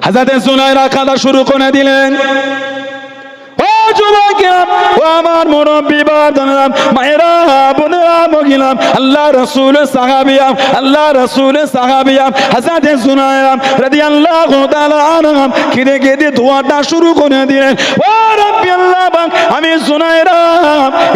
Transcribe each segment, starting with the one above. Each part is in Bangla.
হযরত সুনায়রা কাঁদা শুরু করে দিলেন। ও যুবকেরা, ও আমার মুরব্বি বাবারা, মায়েরা, বোনেরা, মহিলা, আল্লাহ রাসূলের সাহাবিয়া, আল্লাহ রাসূলের সাহাবিয়া, হযরত সুনায়রা রাদিয়াল্লাহু তাআলা আনহা কেঁদে কেঁদে দোয়াটা শুরু করে দিলেন। ও রাব্বি আল্লাহ, আমি সুনায়রা,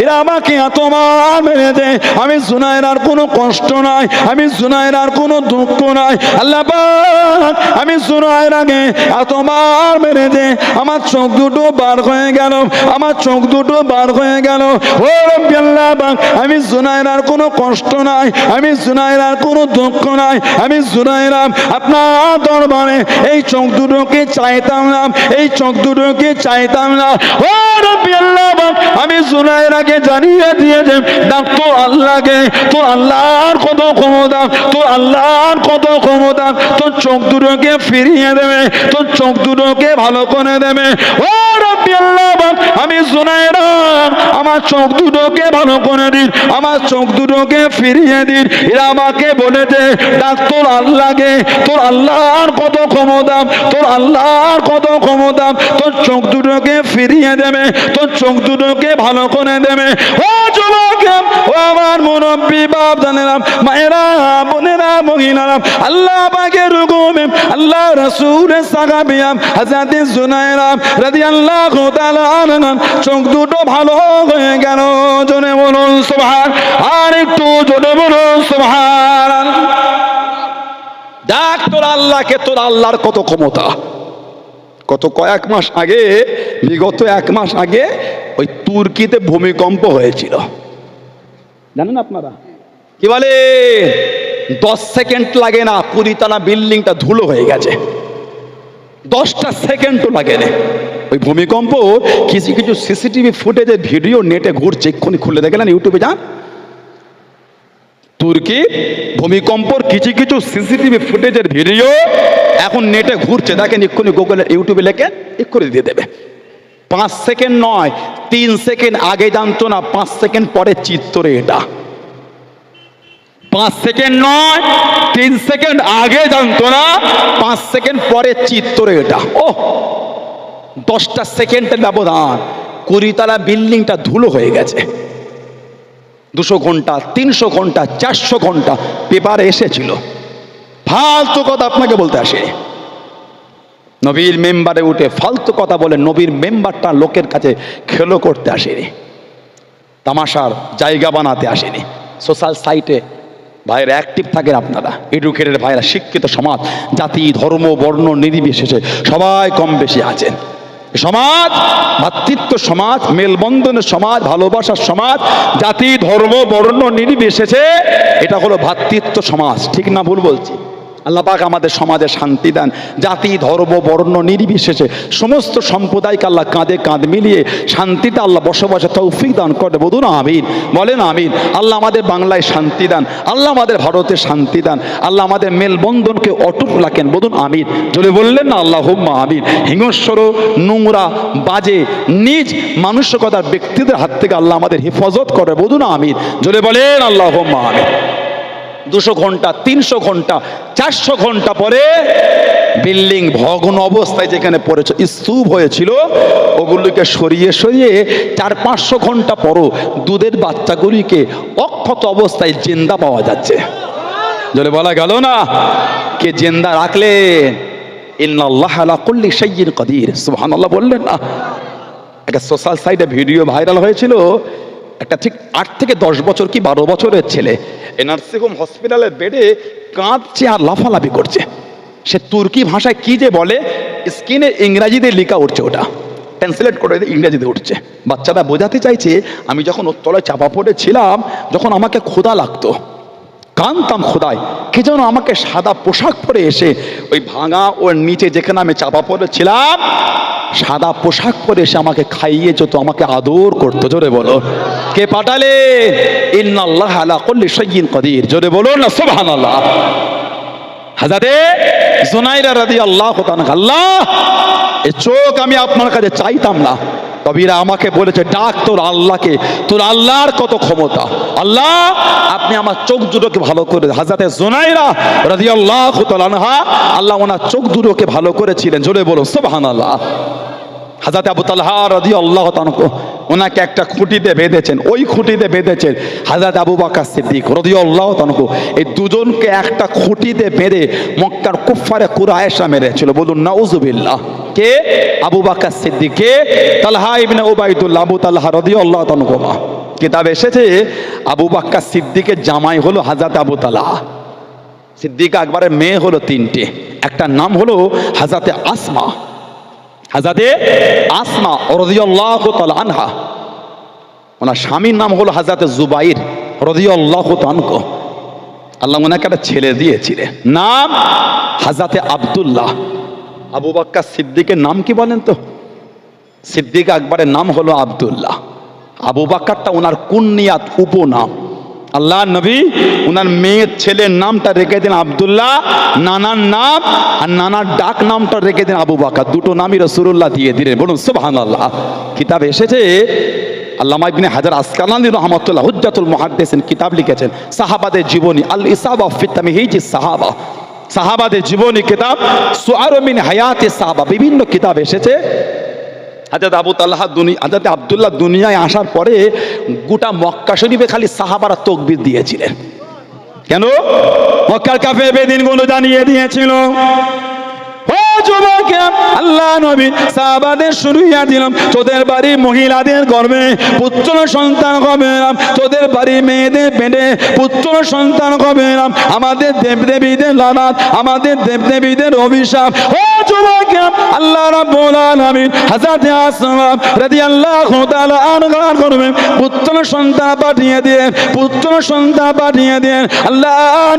এরা আমাকে এত মার মেরেছে, আমি সুনায়রার কোনো কষ্ট নাই, আমি সুনায়রার কোনো দুঃখ নাই। আল্লাহ পাক, আমি সুনায়রাকে এত মার মেরেছে, আমার চোখ দুটো বার হয়ে গেল, আমার চোখ দুটো বার হয়ে গেল। ও রব্বি আল্লাহ পাক, আমি সুনায়রার কোনো কষ্ট নাই, আমি সুনায়রার কোনো দুঃখ নাই, আমি সুনায়রা আপনার দরবারে এই চোখ দুটোকে চাইতাম না, এই চোখ দুটোকে চাইতাম না। ও রব্বি আল্লাহ পাক, আমি সুনায়রাকে জানিয়ে দিয়েছি, ডাক তো আল্লাহকে, তো আল্লাহর কত ক্ষমতা, তো আল্লাহর কত ক্ষমতা, তোর চোখ দুটোকে ফিরিয়ে দেবে, তোর চোখ দুটোকে ভালো করে দেবে। ও রব্বি আল্লাহ পাক, আমি সুনায়রা, আমার চোখ দুটোকে ভালো করে দিন, আমার চোখ দুটোকে ফিরিয়ে দিন। এরা আমাকে বলেছে, ডাক তোর আল্লাহকে, তোর আল্লাহর কত ক্ষমতা, তোর আল্লাহর কত ক্ষমতা, তোর চোখ দুটোকে ফিরিয়ে দেবে, তোর চোখ দুটোকে ভালো করে দেবে। ও যুবক, ও আমার মুরব্বি বাপ জানেরা, মায়েরা, বোনেরা, মহিলারা, আল্লাহ পাকের হুকুমে আল্লাহ রাসূলের সাহাবিয়া হযরত সুনায়রা রাদিয়াল্লাহু তাআলা আনহা চোখ দুটো ভালো হয়ে গেল। জোরে বলুন সুবহান, আর একটু জোরে বলুন সুবহান। দেখ তোর আল্লাহকে, তোর আল্লাহর কত ক্ষমতা। কত কয়েক মাস আগে, বিগত এক মাস আগে ওই তুর্কিতে ভূমিকম্প হয়েছিল, জানেন আপনারা? কি বলে, 10 সেকেন্ড লাগে না, 20 তলা বিল্ডিংটা ধুলো হয়ে গেছে, 10টা সেকেন্ডও লাগে না। ওই ভূমিকম্প কিছু কিছু সিসিটিভি ফুটেজের ভিডিও নেটে ঘুরছে, এক্ষুনি খুলে দেখলেন, ইউটিউবে যান। তুর্কি ভূমিকম্পর কিছু কিছু সিসিটিভি ফুটেজের ভিডিও এখন নেটে ঘুরছে, দেখেন, এক্ষুনি গুগলে ইউটিউবে লেখে এক্ষুনি দিয়ে দেবে। 5 সেকেন্ড নয়, 3 সেকেন্ড আগে জানতো না, 5 সেকেন্ড পরে চিত্তরে এটা। 5 সেকেন্ড নয়, 3 সেকেন্ড আগে জানতো না, 5 সেকেন্ড পরে চিত্তরে এটা। ও 10টা সেকেন্ডের ব্যবধান 20 তলা বিল্ডিংটা ধুলো হয়ে গেছে। 200 ঘন্টা, 300 ঘন্টা, 400 ঘন্টা পেপারে এসেছিল। ফালতু কথা আপনাকে বলতে আসে, নবীর মেম্বারে উঠে ফালতু কথা বলে নবীর মেম্বারটা লোকের কাছে খেলো করতে আসেনি, তামাশার জায়গা বানাতে আসেনি। সোশ্যাল সাইটে ভাইরা অ্যাক্টিভ থাকেন আপনারা, এডুকেটেড ভাইরা, শিক্ষিত সমাজ, জাতি, ধর্ম, বর্ণ নির্বিশেষে সবাই কম বেশি আছেন। সমাজ ভ্রাতৃত্ব সমাজ, মেলবন্ধনের সমাজ, ভালোবাসার সমাজ, জাতি, ধর্ম, বর্ণ নির্বিশেষে এটা হলো ভ্রাতৃত্ব সমাজ। ঠিক না ভুল বলছি? আল্লাহ পাক আমাদের সমাজে শান্তি দেন, জাতি, ধর্ম, বর্ণ নির্বিশেষে সমস্ত সম্প্রদায়কে আল্লাহ কাঁধে কাঁধ মিলিয়ে শান্তিতে আল্লাহ বসবাসে তৌফিক দান করে। বলুন আমিন, বলেন আমিন। আল্লাহ আমাদের বাংলায় শান্তি দান, আল্লাহ আমাদের ভারতে শান্তি দান, আল্লাহ আমাদের মেলবন্ধনকে অটুট রাখেন। বলুন আমিন, যদি বললেন না আল্লাহুম্মা আমিন। হিংস্র, নোংরা, বাজে, নিজ মানসিকতার ব্যক্তিদের হাত থেকে আল্লাহ আমাদের হেফাজত করে। বলুন আমিন, যদি বলেন আল্লাহুম্মা আমিন। 200 ঘন্টা, 300 ঘন্টা, 400 ঘন্টা পরে বিল্ডিং ভগ্ন অবস্থায় যেখানে পড়েছে, স্তূপ হয়েছিল, ওগুলিকে সরিয়ে সরিয়ে 400-500 ঘন্টা পরও দুধের বাচ্চাগুলিকে অক্ষত অবস্থায় জিন্দা পাওয়া যাচ্ছে। যদি বলা গেল না, কে জিন্দা রাখলেন? ইন্নাল্লাহা আলা কুল্লি শাইইন কাদির, সুবহানাল্লাহ বললেন না? একটা সোশ্যাল সাইটে ভিডিও ভাইরাল হয়েছিল, একটা ঠিক 8 থেকে 10 বছর কি 12 বছরের ছেলে এনআরসি হোম হসপিটালের বেডে কাঁদছে আর লাফালাফি করছে। সে তুর্কি ভাষায় কি যে বলে, স্ক্রিনে ইংরাজিতে লেখা উঠছে, ওটা ট্রান্সলেট করে ইংরেজিতে উঠছে। বাচ্চাটা বোঝাতে চাইছে, আমি যখন ওর তলায় চাপা পড়েছিলাম, যখন আমাকে ক্ষুধা লাগতো, কানতাম খোদায়, কে যেন আমাকে সাদা পোশাক পরে এসে ওই ভাঙা ওর নিচে যেখানে আমি চাপা পড়েছিলাম, সাদা পোশাক পরে এসে আমাকে খাইয়ে যেত, আমাকে আদর করতো। জোরে বলো, কে পাঠালে? ইন্নাল্লাহা আলা কুল্লি শাইইন কাদির। জোরে বলো না সুবহানাল্লাহ। হযরতে সুনায়রা রাদিয়াল্লাহু তাআলা, আল্লাহ, এই চোখ আমি আপনার কাছে চাইতাম না, কবিরা আমাকে বলেছে ডাক তোর আল্লাহকে, তোর আল্লাহর কত ক্ষমতা। আল্লাহ আপনি আমার চোখ দুটোকে ভালো করে। হযরতে জুনাইরা রাদিয়াল্লাহু তাআলা আনহা, আল্লাহ ওনার চোখ দুটোকে ভালো করেছিলেন, জোরে বলো সুবহানাল্লাহ। হযরত আবু তালহা রাদিয়াল্লাহু তাআলা ওনাকে একটা খুঁটিতে বেঁধেছেন, ওই খুঁটিতে বেঁধেছেন হযরত আবু বকর সিদ্দিক রাদিয়াল্লাহু তাআলা। এই দুজনকে একটা খুঁটিতে বেঁধে মক্কার কুফারে কুরাইশরা মেরেছিল, বলুন নাউজুবিল্লাহ। কে? আবু বকর সিদ্দিক। কে? তালহা ইবনে উবাইদুল্লাহ, আবু তালহা রাদিয়াল্লাহু তাআলা। কিতাব এসেছে আবু বকর সিদ্দিকের জামাই হলো হযরত আবু তালহা। সিদ্দিক আকবরের মেয়ে হলো তিনটে, একটা নাম হলো হযরতে আসমা, হযরতে আসমা রাদিয়াল্লাহু তাআলা আনহা। ওনার স্বামীর নাম হলো হযরতে জুবাইর রাদিয়াল্লাহু তাআলা। আল্লাহ ওনাকে একটা ছেলে দিয়েছিলেন, নাম হযরতে আব্দুল্লাহ। আবু বকর সিদ্দিকের নাম কি বলেন তো? সিদ্দিক আকবরের নাম হলো আব্দুল্লাহ। আবু বকরটা ওনার কুনিয়াত, উপনাম। আল্লাহ নবী ওনার মেয়ের ছেলের নামটা রেখে দেন আব্দুল্লাহ, নানার নাম আর নানার ডাক নামটা রেখে দেন আবু বকর। দুটো নামই রাসূলুল্লাহ দিয়ে দিলেন, বলুন সুবহানাল্লাহ। কিতাব এসেছে আল্লামা ইবনে হাজার আসকালানী রাহমাতুল্লাহ হুজ্জাতুল মুহাদ্দিসিন কিতাব লিখেছেন সাহাবাদের জীবনী, আল ইসাবা ফি তামহিজিস সাহাবা, সাহাবাদের জীবনী কিতাব, সুআর মিন হায়াতি সাহাবা, বিভিন্ন কিতাব এসেছে। হযরত আবু তালহা হযরত আব্দুল্লাহ দুনিয়ায় আসার পরে গোটা মক্কা শরীফে খালি সাহাবারা তাকবীর দিয়েছিলেন। কেন? মক্কার কাফের বেদিনগুলো জানিয়ে দিয়েছিল, ও যুবকেরা, আল্লাহ নবী সাহাবাদের শুনিয়ে দিলাম, তোদের বাড়ি মহিলাদের গর্ভে পুত্র সন্তান হবে না, তোদের বাড়ি মেয়েদের পেটে পুত্র সন্তান হবে না, আমাদের দেবদেবীদের লানত, আমাদের দেবদেবীদের অভিশাপ। ও যুবকেরা, আল্লাহ রাব্বুল আলামিন হযরত আসমা রাদিয়াল্লাহু তাআলা আনহা করবে পুত্র সন্তান পাঠিয়ে দিয়ে, পুত্র সন্তান পাঠিয়ে দিয়ে আল্লাহ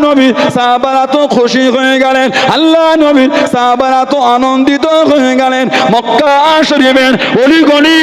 নবী সাহাবারা তো খুশি হয়ে গেলেন, আল্লাহ নবী সাহাবারা তো আনন্দিত হয়ে গেলেন। মক্কা শরীফের অলিগলি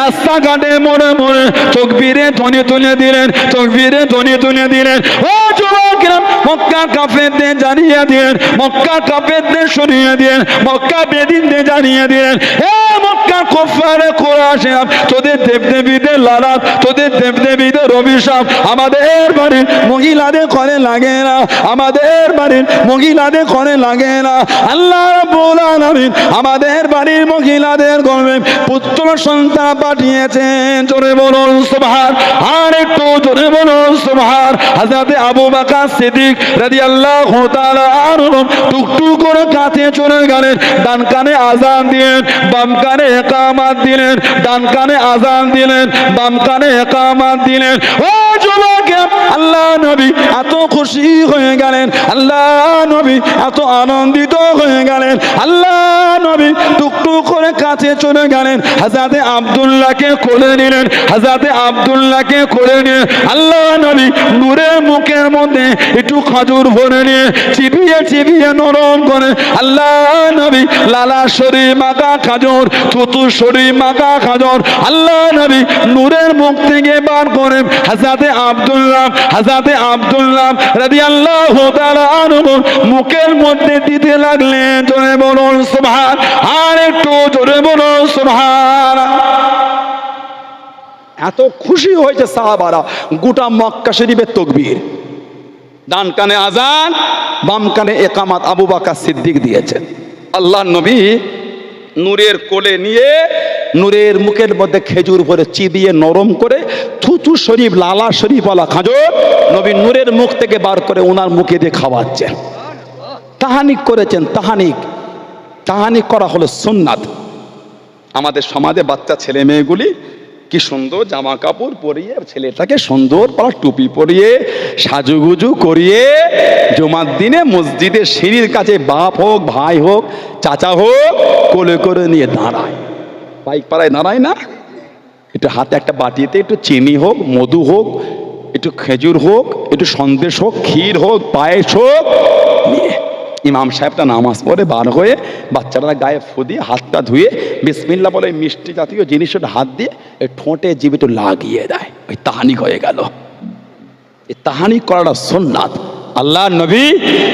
রাস্তাঘাটে মোড়ে মোড়ে তাকবীরে ধ্বনি তুলে দিলেন, তাকবীরে ধ্বনি তুলে দিলেন। ও যুবকেরা, মক্কা কাফেরদের জানিয়ে দিলেন, মক্কা কাফেরদের শুনিয়ে দিলেন, মক্কা বেদিনদের জানিয়ে দিলেন, হে মক্কা কুফারে কুরাইশরা, তোদের দেবদেবীদের লানত, তোদের দেবদেবীদের অভিশাপ আমাদের বাড়ির মহিলাদের ঘরে লাগে না, আমাদের বাড়ির মহিলাদের ঘরে লাগে না। আল্লাহ রাব্বুল আলামিন আমাদের বাড়ির মহিলাদের গর্ভে পুত্র সন্তান পাঠিয়েছেন, জোরে বলুন সুবহান। আর একটু জোরে বলুন সুবহান। হযরত আবু বকর সিদ্দিক রাদিয়াল্লাহু তাআলা আনহু টুকটুক করে কাছে চলে গেলেন, ডান কানে আযান দিলেন, বাম কানে ইকামত দিলেন, ডান কানে আযান দিলেন, বাম কানে ইকামত দিলেন। ও যুবকেরা, আল্লাহ নবী এত খুশি হয়ে গেলেন, আল্লাহ নবী এত আনন্দিত হয়ে গেলেন, আল্লাহ নবী টুকটুক করে কাছে চলে গেলেন, হযরতে আব্দুল্লাহকে কোলে নিলেন, হযরতে আব্দুল্লাহকে কোলে নিয়ে আল্লাহ নবী নূরের মুখের মধ্যে একটু খাজুর ভরে নিয়ে চিবিয়ে চিবিয়ে নরম করে আল্লাহ নবী লালা শরীর মাখা খাজুর, থুতু শরীর মাখা খাজুর আল্লাহ নবী নূরের মুখ থেকে বার করে হযরতে আব্দুল্লাহ রাদিয়াল্লাহু তাআলা আনহু মুখের মধ্যে দিতে লাগলেন, জোরে বলুন সুবহান। আর একটু জোরে বলুন সুবহান। এত খুশি হয়েছে সাহাবারা, গোটা মক্কা শরীফের তাকবীর, ডান কানে আযান, বাম কানে ইকামত আবু বকর সিদ্দিক দিয়েছেন। আল্লাহ নবী নূরের কোলে নিয়ে নূরের মুখের মধ্যে খেজুর ভরে চিবিয়ে নরম করে থুতু শরীফ লালা শরীফওয়ালা খাজুর নবী নূরের মুখ থেকে বার করে ওনার মুখে দিয়ে খাওয়াচ্ছেন। তাহানিক করেছেন, তাহানিক করা হলো সুন্নাত। আমাদের সমাজে বাচ্চা ছেলে মেয়েগুলি কি সুন্দর জামা কাপড় পরিয়ে, ছেলেটাকে সুন্দর পাড়া টুপি পরিয়ে সাজুগুজু করিয়ে জুমার দিনে মসজিদের সিঁড়ির কাছে বাপ হোক, ভাই হোক, চাচা হোক, কোলে করে নিয়ে দাঁড়ায়, বাইক পাড়ায় দাঁড়ায় না, একটু হাতে একটা বাটিতে একটু চিনি হোক, মধু হোক, একটু খেজুর হোক, একটু সন্দেশ হোক, ক্ষীর হোক, পায়েস হোক নিয়ে ইমাম সাহেবটা নামাজ পড়ে বার হয়ে বাচ্চারা গায়ে ফু দিয়ে হাতটা ধুয়ে বিসমিল্লাহ বলে মিষ্টি জাতীয় জিনিসটা হাত দিয়ে ঠোঁটে জিভে একটু লাগিয়ে দেয়, ওই তাহানিক হয়ে গেল। এই তাহানিক করাটা সুন্নাত। আল্লাহ নবী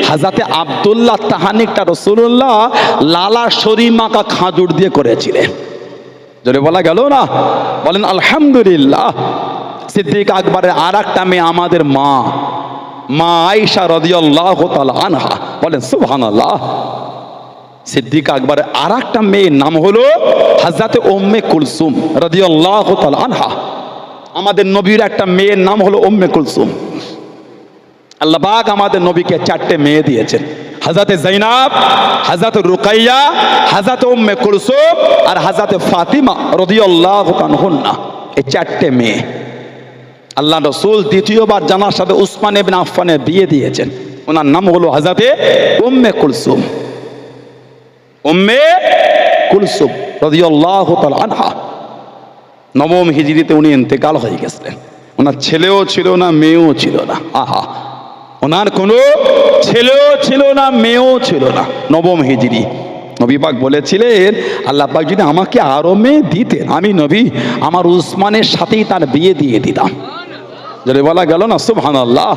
হযরতে আব্দুল্লাহ তাহানিকটা রাসূলুল্লাহ লালা শরীর মাখা খাজুর দিয়ে করেছিলেন। জোরে বলা গেল না? বলেন আলহামদুলিল্লাহ। সিদ্দিক আকবরের আর একটা মেয়ে আমাদের মা আয়েশা রাদিয়াল্লাহু তাআলা আনহা। বলেন সুবহানাল্লাহ। সিদ্দিক আকবরের আর একটা মেয়ের নাম হলো হযরত উম্মে কুলসুম রাদিয়াল্লাহু তাআলা আনহা। আমাদের নবীর একটা মেয়ের নাম হলো উম্মে কুলসুম। আল্লাহ পাক আমাদের নবীকে 4টে মেয়ে দিয়েছেন, হযরত যায়েনব, হযরত রুকাইয়া, হযরত উম্মে কুলসুম আর হযরত ফাতিমা রাদিয়াল্লাহু আনহুন্না। এই 4টে মেয়ে। আল্লাহ রাসূল দ্বিতীয়বার জানার সাথে উসমান ইবনে আফফানের বিয়ে দিয়েছেন, ওনার নাম হলো হযরত উম্মে কুলসুম। উম্মে কুলসুম রাদিয়াল্লাহু তাআলা আনহা। 9ম হিজরিতে উনি ইন্তেকাল হয়ে গেছিলেন। ওনার ছেলেও ছিল না, মেয়েও ছিল না। আহা, ওনার কোনো ছেলেও ছিল না, মেয়েও ছিল না। 9ম হিজরি। নবী পাক বলেছিলেন আল্লাহ পাক যদি আমাকে আরো মেয়ে দিতেন, আমি নবী আমার উসমানের সাথেই তার বিয়ে দিয়ে দিতাম। যদি বলা গেল না সুবহানাল্লাহ।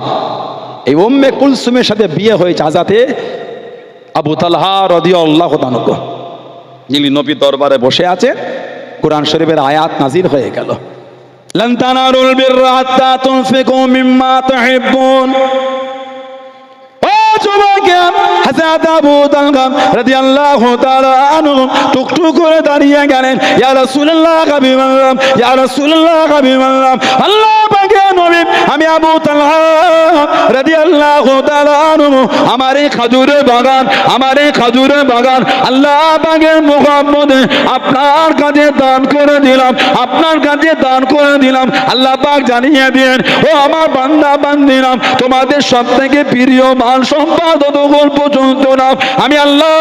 এই উম্মে কুলসুমের সাথে বিয়ে হয়েছে হযরতে আবু তালহা রাদিয়াল্লাহু আনহু, যিনি নবীর দরবারে বসে আছেন। কোরআন শরীফের আয়াত নাজিল হয়ে গেল, লান তানালুল বিররা হাত্তা তুনফিকু মিম্মা তুহিব্বুন। হযরত আবু তালহা রাদিয়াল্লাহু তাআলা আনহু টুকটুক করে দাঁড়িয়ে গেলেন, ইয়া রাসূলুল্লাহ হাবিবাল্লাহ, ইয়া রাসূলুল্লাহ হাবিবাল্লাহ, আল্লাহ পাকের নবী আমি আবু তালহা রাদিয়াল্লাহু তাআলা আনহু আমার এই খেজুরের বাগান, আমার এই খেজুরের বাগান আল্লাহ পাকের মুহাম্মদে আপনার কাছে দান করে দিলাম, আপনার কাছে দান করে দিলাম। আল্লাহ পাক জানিয়ে দেন, ও আমার বান্দা বান্দিরা, তোমাদের সবথেকে প্রিয় মাল সম্পদ ততক্ষণ পর্যন্ত না আমি আল্লাহ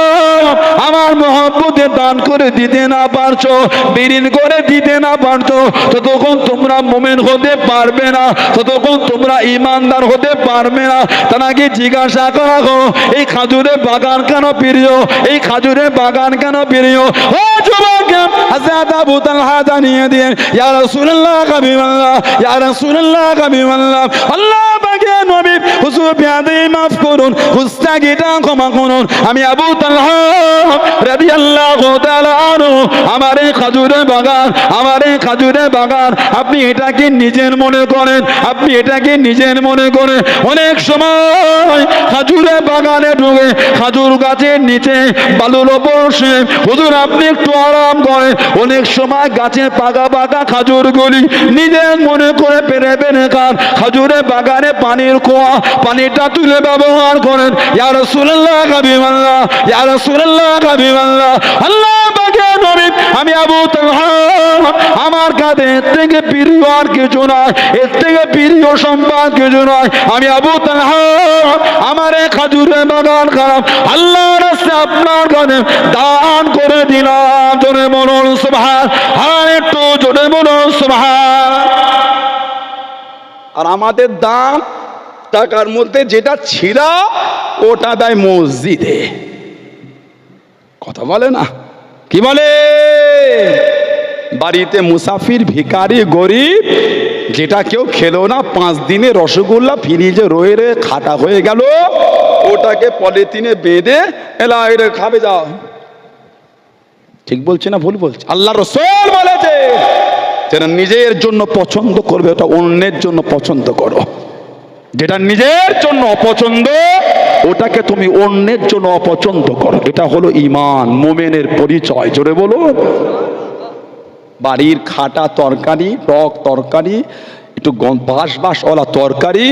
আমার মহব্বতে দান করে দিতে না পারছো, বিলীন করে দিতে না পারছো, ততক্ষণ তোমরা মুমিন হতে পারবে না, ততক্ষণ তোমরা ঈমানদার হতে পারবে না। তাকে জিজ্ঞাসা করা হোক এই খাজুরের বাগান কেন প্রিয়, এই খাজুরের বাগান কেন প্রিয়? ও যুবক, হযরত আবু তালহা জানিয়ে দেন, ইয়া রাসূলুল্লাহ হাবিবাল্লাহ, ইয়া রাসূলুল্লাহ হাবিবাল্লাহ, আল্লাহ পাকের নবী হুজুর বিয়াদে মাফ করুন, হুস্তাগিটা ক্ষমা করুন। আমি আবু তালহা রাদিয়াল্লাহু তাআলা আনহু আমার এই খাজুরের বাগান, আমার এই খাজুরের বাগান আপনি এটাকে নিজের মনে করেন, আপনি এটাকে নিজের মনে করেন। অনেক সময় খাজুরের বাগানে ঢুকে খাজুর গাছের নিচে বালুর ওপর বসে হুজুর আপনি একটু আরাম করেন। অনেক সময় গাছের পাকা পাকা খাজুরগুলি নিজের মনে করে পেরে পেরে খান। খাজুরের বাগানে পানির কুয়া, পানিটা তুলে ব্যবহার করেন। ইয়া রাসূলুল্লাহ হাবিবাল্লাহ, ইয়া রাসূলুল্লাহ হাবিবাল্লাহ, আল্লাহ পাকের নবী আমি আবু তালহা আমার কাছে এর থেকে প্রিয় আর কিছু নয়, এর থেকে প্রিয় সম্পদ কিছু নয়। আমি আবু তালহা আমার এই খাজুরের বাগান খারাপ আল্লাহর রাস্তায় আপনার কাছে দান করে দিলাম। জোরে বলুন সুবহান, আর একটু জোরে বলুন সুবহান। আর আমাদের দান টাকার মধ্যে যেটা ছিল ওটা দেয় মসজিদে। কথা বলে না, কি বলে? বাড়িতে মুসাফির, ভিখারি, গরিব যেটা কেউ খেলো না, 5 দিনে রসগোল্লা ফ্রিজে রয়ে রয়ে খাটা হয়ে গেল, ওটাকে পলিথিনে বেঁধে এলা এটা খাবে যাও। ঠিক বলছে না ভুল বলছে? আল্লাহ রাসূল বলেছে যেটা নিজের জন্য পছন্দ করবে ওটা অন্যের জন্য পছন্দ করো, যেটা নিজের জন্য অপছন্দ ওটাকে তুমি অন্যের জন্য অপছন্দ করো। এটা হলো ঈমান, মুমিনের পরিচয়। জোরে বলুন। বাড়ির খাটা তরকারি, টক তরকারি, একটু বাঁশওয়ালা তরকারি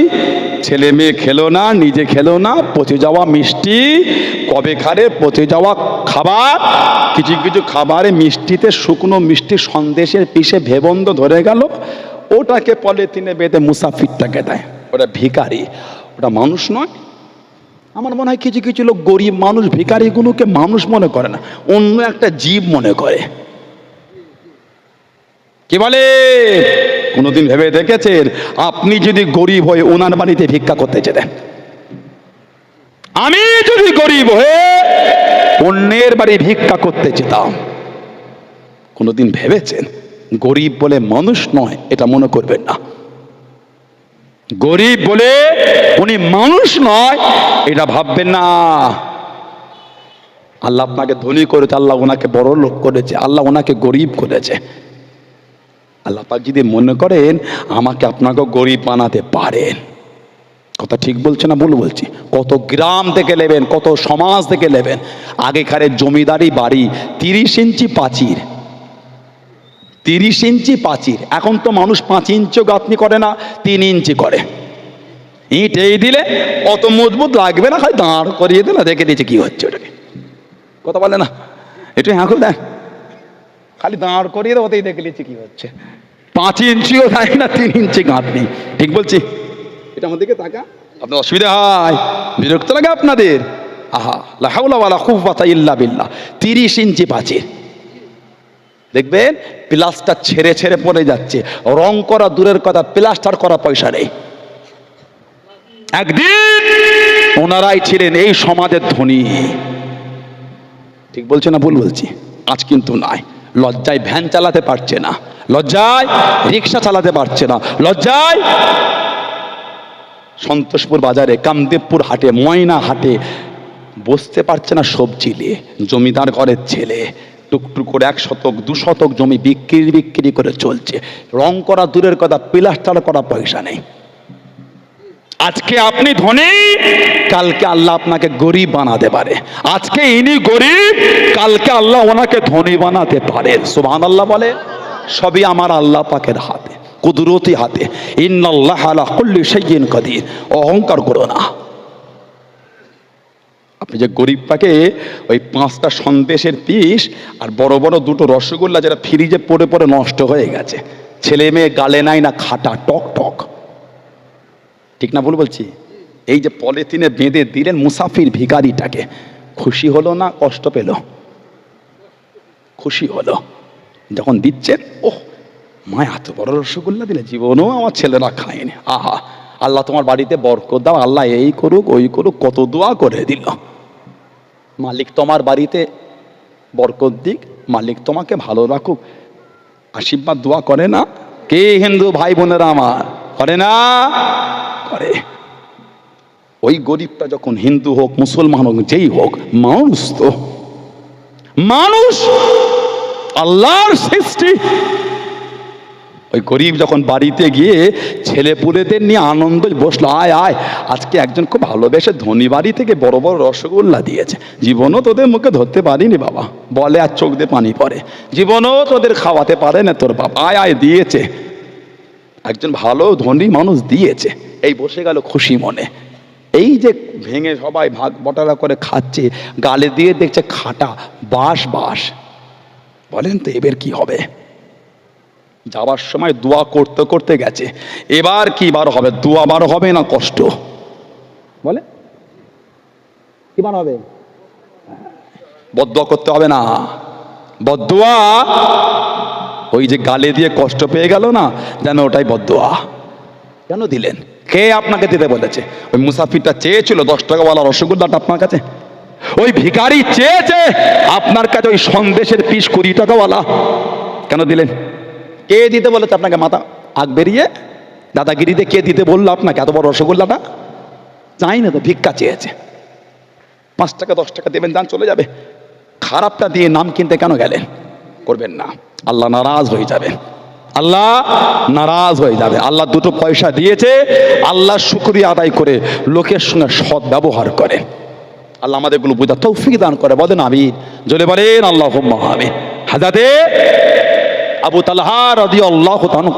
ছেলে মেয়ে খেলো না, নিজে খেলো না, পচে যাওয়া মিষ্টি কবে খারে, পচে যাওয়া খাবার, কিছু কিছু খাবারে মিষ্টিতে শুকনো মিষ্টি সন্দেশের পিষে ভেবন্ধ ধরে গেল, ওটাকে পলিথিনে বেঁধে মুসাফিরটাকে দেয়। ওটা ভিখারি, ওটা মানুষ নয়। আমার মনে হয় কিছু কিছু লোক গরিব মানুষ ভিখারিগুলোকে মানুষ মনে করে না, অন্য একটা জীব মনে করে। কি বলে? কোনদিন ভেবে দেখেছেন আপনি যদি গরিব হয়ে ওনার বাড়িতে ভিক্ষা করতে যেতেন? আমি যদি গরিব হয়ে অন্যের বাড়ি ভিক্ষা করতে যেতাম, কোনদিন ভেবেছেন? গরিব বলে মানুষ নয় এটা মনে করবেন না। গরিব বলে উনি মানুষ নয় এটা ভাববেন না। আল্লাহ আপনাকে ধনী করেছে, আল্লাহ ওনাকে বড় লোক করেছে, আল্লাহ ওনাকে গরিব করেছে। আল্লাহ পাক যদি মনে করেন আমাকে আপনাকে গরিব বানাতে পারেন, কথা ঠিক বলছে না ভুল বলছি? কত গ্রাম থেকে নেবেন, কত সমাজ থেকে নেবেন। আগেকারের জমিদারি বাড়ি 30 ইঞ্চি প্রাচীর, 30 ইঞ্চি প্রাচীর। এখন তো মানুষ 5 ইঞ্চিও গাঁথনি করে না, 3 ইঞ্চি করে। ইট এই দিলে অত মজবুত লাগবে না, খালি দাঁড় করিয়ে দিলে দেখে দিয়েছে কি হচ্ছে ওটাকে। কথা বলে না একটু? হ্যাঁ করে দেন, খালি দাঁড় করিয়ে দেয়, ওতেই দেখে নিচ্ছে কি হচ্ছে। 5 ইঞ্চিও দেয় না, 3 ইঞ্চি গাঁথনি। ঠিক বলছি? এটা আমার দিকে তাকা, আপনার অসুবিধা হয়, বিরক্ত লাগে আপনাদের? আহা, লা হাওলা ওয়ালা কুওয়াতা ইল্লা বিল্লাহ। 30 ইঞ্চি প্রাচীর দেখবেন প্লাস্টার ছেড়ে ছেড়ে পড়ে যাচ্ছে, রং করা দূরের কথা, প্লাস্টার করা পয়সা নেই। একদিন ওনারাই ছিলেন এই সমাজের ধনী। ঠিক বলছে না ভুল বলছি? আজ কিন্তু নাই। লজ্জায় ভ্যান চালাতে পারছে না, লজ্জায় রিক্সা চালাতে পারছে না, লজ্জায় সন্তোষপুর বাজারে, কামদেবপুর হাটে, ময়না হাটে বসতে পারছে না সবজি নিয়ে। জমিদার ঘরের ছেলে টুকটুক করে 1 শতক 2 শতক জমি বিক্রি করে চলছে। রং করা দূরের কথা, প্লাস্টার করা পয়সা নেই। আজকে আপনি ধনী, কালকে আল্লাহ আপনাকে গরিব বানাতে পারে। আজকে ইনি গরিব, কালকে আল্লাহ ওনাকে ধনী বানাতে পারেন। সুবহানাল্লাহ বলে। সবই আমার আল্লাহ পাকের হাতে, কুদরতি হাতে। ইন্নাল্লাহ আলা কুল্লি শাইইন কাদির। অহংকার করো না। আপনি যে গরিব পাকে ওই 5টা সন্দেশের পিস আর বড় বড় 2টো রসগোল্লা যেটা ফ্রিজে পড়ে পড়ে নষ্ট হয়ে গেছে, ছেলে মেয়ে গালে নাই না, খাটা টক টক, ঠিক না ভুল বলছি? এই যে পলিথিনে বেঁধে দিলেন মুসাফির ভিখারিটাকে, খুশি হলো না কষ্ট পেল? খুশি হলো। যখন দিচ্ছেন, ওহ মা এত বড় রসগোল্লা দিলে, জীবনও আমার ছেলেরা খায়নি। আহা, আল্লাহ তোমার বাড়িতে বরকত দাও, আল্লাহ এই করুক ওই করুক, কত দোয়া করে দিল। মালিক তোমার বাড়িতে বরকত দিক, মালিক তোমাকে ভালো রাখুক, আশীর্বাদ দোয়া করে না? কে হিন্দু ভাই বোনেরা আমার করে না? করে। ওই গরিবটা যখন হিন্দু হোক মুসলমান হোক যেই হোক, মানুষ তো মানুষ, আল্লাহর সৃষ্টি। ওই গরিব যখন বাড়িতে গিয়ে ছেলেপুলেদের নিয়ে আনন্দ বসলো, আয় আয় আজকে একজন খুব ভালোবেসে ধনী বাড়ি থেকে বড় বড় রসগোল্লা দিয়েছে, জীবনও তোদের মুখে ধরতে পারিনি বাবা, বলে আর চোখ দিয়ে পানি পড়ে, জীবনও তোদের খাওয়াতে পারে না তোর বাবা, আয় আয় দিয়েছে, একজন ভালো ধনী মানুষ দিয়েছে। এই বসে গেল খুশি মনে। এই যে ভেঙে সবাই ভাগ বটারা করে খাচ্ছে, গালে দিয়ে দেখছে খাটা বাঁশ বাঁশ। বলেন তো এবার কি হবে? যাওয়ার সময় দোয়া করতে করতে গেছে, এবার কি বার হবে? দোয়া বার হবে না কষ্ট? বলে কি বার হবে? বদদোয়া করতে হবে না, বদদোয়া ওই যে গালে দিয়ে কষ্ট পেয়ে গেল না, যেন ওটাই বদদোয়া। কেন দিলেন? কে আপনাকে দিতে বলেছে? ওই মুসাফিরটা চেয়েছিল 10 টাকাওয়ালা রসগোল্লাটা আপনার কাছে? ওই ভিখারি চেয়েছে আপনার কাছে ওই সন্দেশের পিস 20 টাকাওয়ালা? কেন দিলেন? কে দিতে বলেছে আপনাকে? মাথা আগ বেরিয়ে দাদাগিরিতে কে দিতে বললো আপনাকে এত বড় রসগোল্লাটা? চাই না তো, ভিক্ষা চেয়েছে। 5 টাকা 10 টাকা দেবেন, দান চলে যাবে। খারাপটা দিয়ে নাম কিনতে কেন গেলেন? করবেন না, আল্লাহ নারাজ হয়ে যাবে, আল্লাহ নারাজ হয়ে যাবে। আল্লাহ 2টো পয়সা দিয়েছে, আল্লাহ শুকরিয়া আদায় করে লোকের সঙ্গে সৎ ব্যবহার করে। আল্লাহ আমাদেরগুলো বোঝা তৌফিক দান করে। বলেন আমিন, জোরে বলেন আল্লাহুম্মা আমিন। হাজাতে আবু তালহা রাদিয়াল্লাহু তাআলা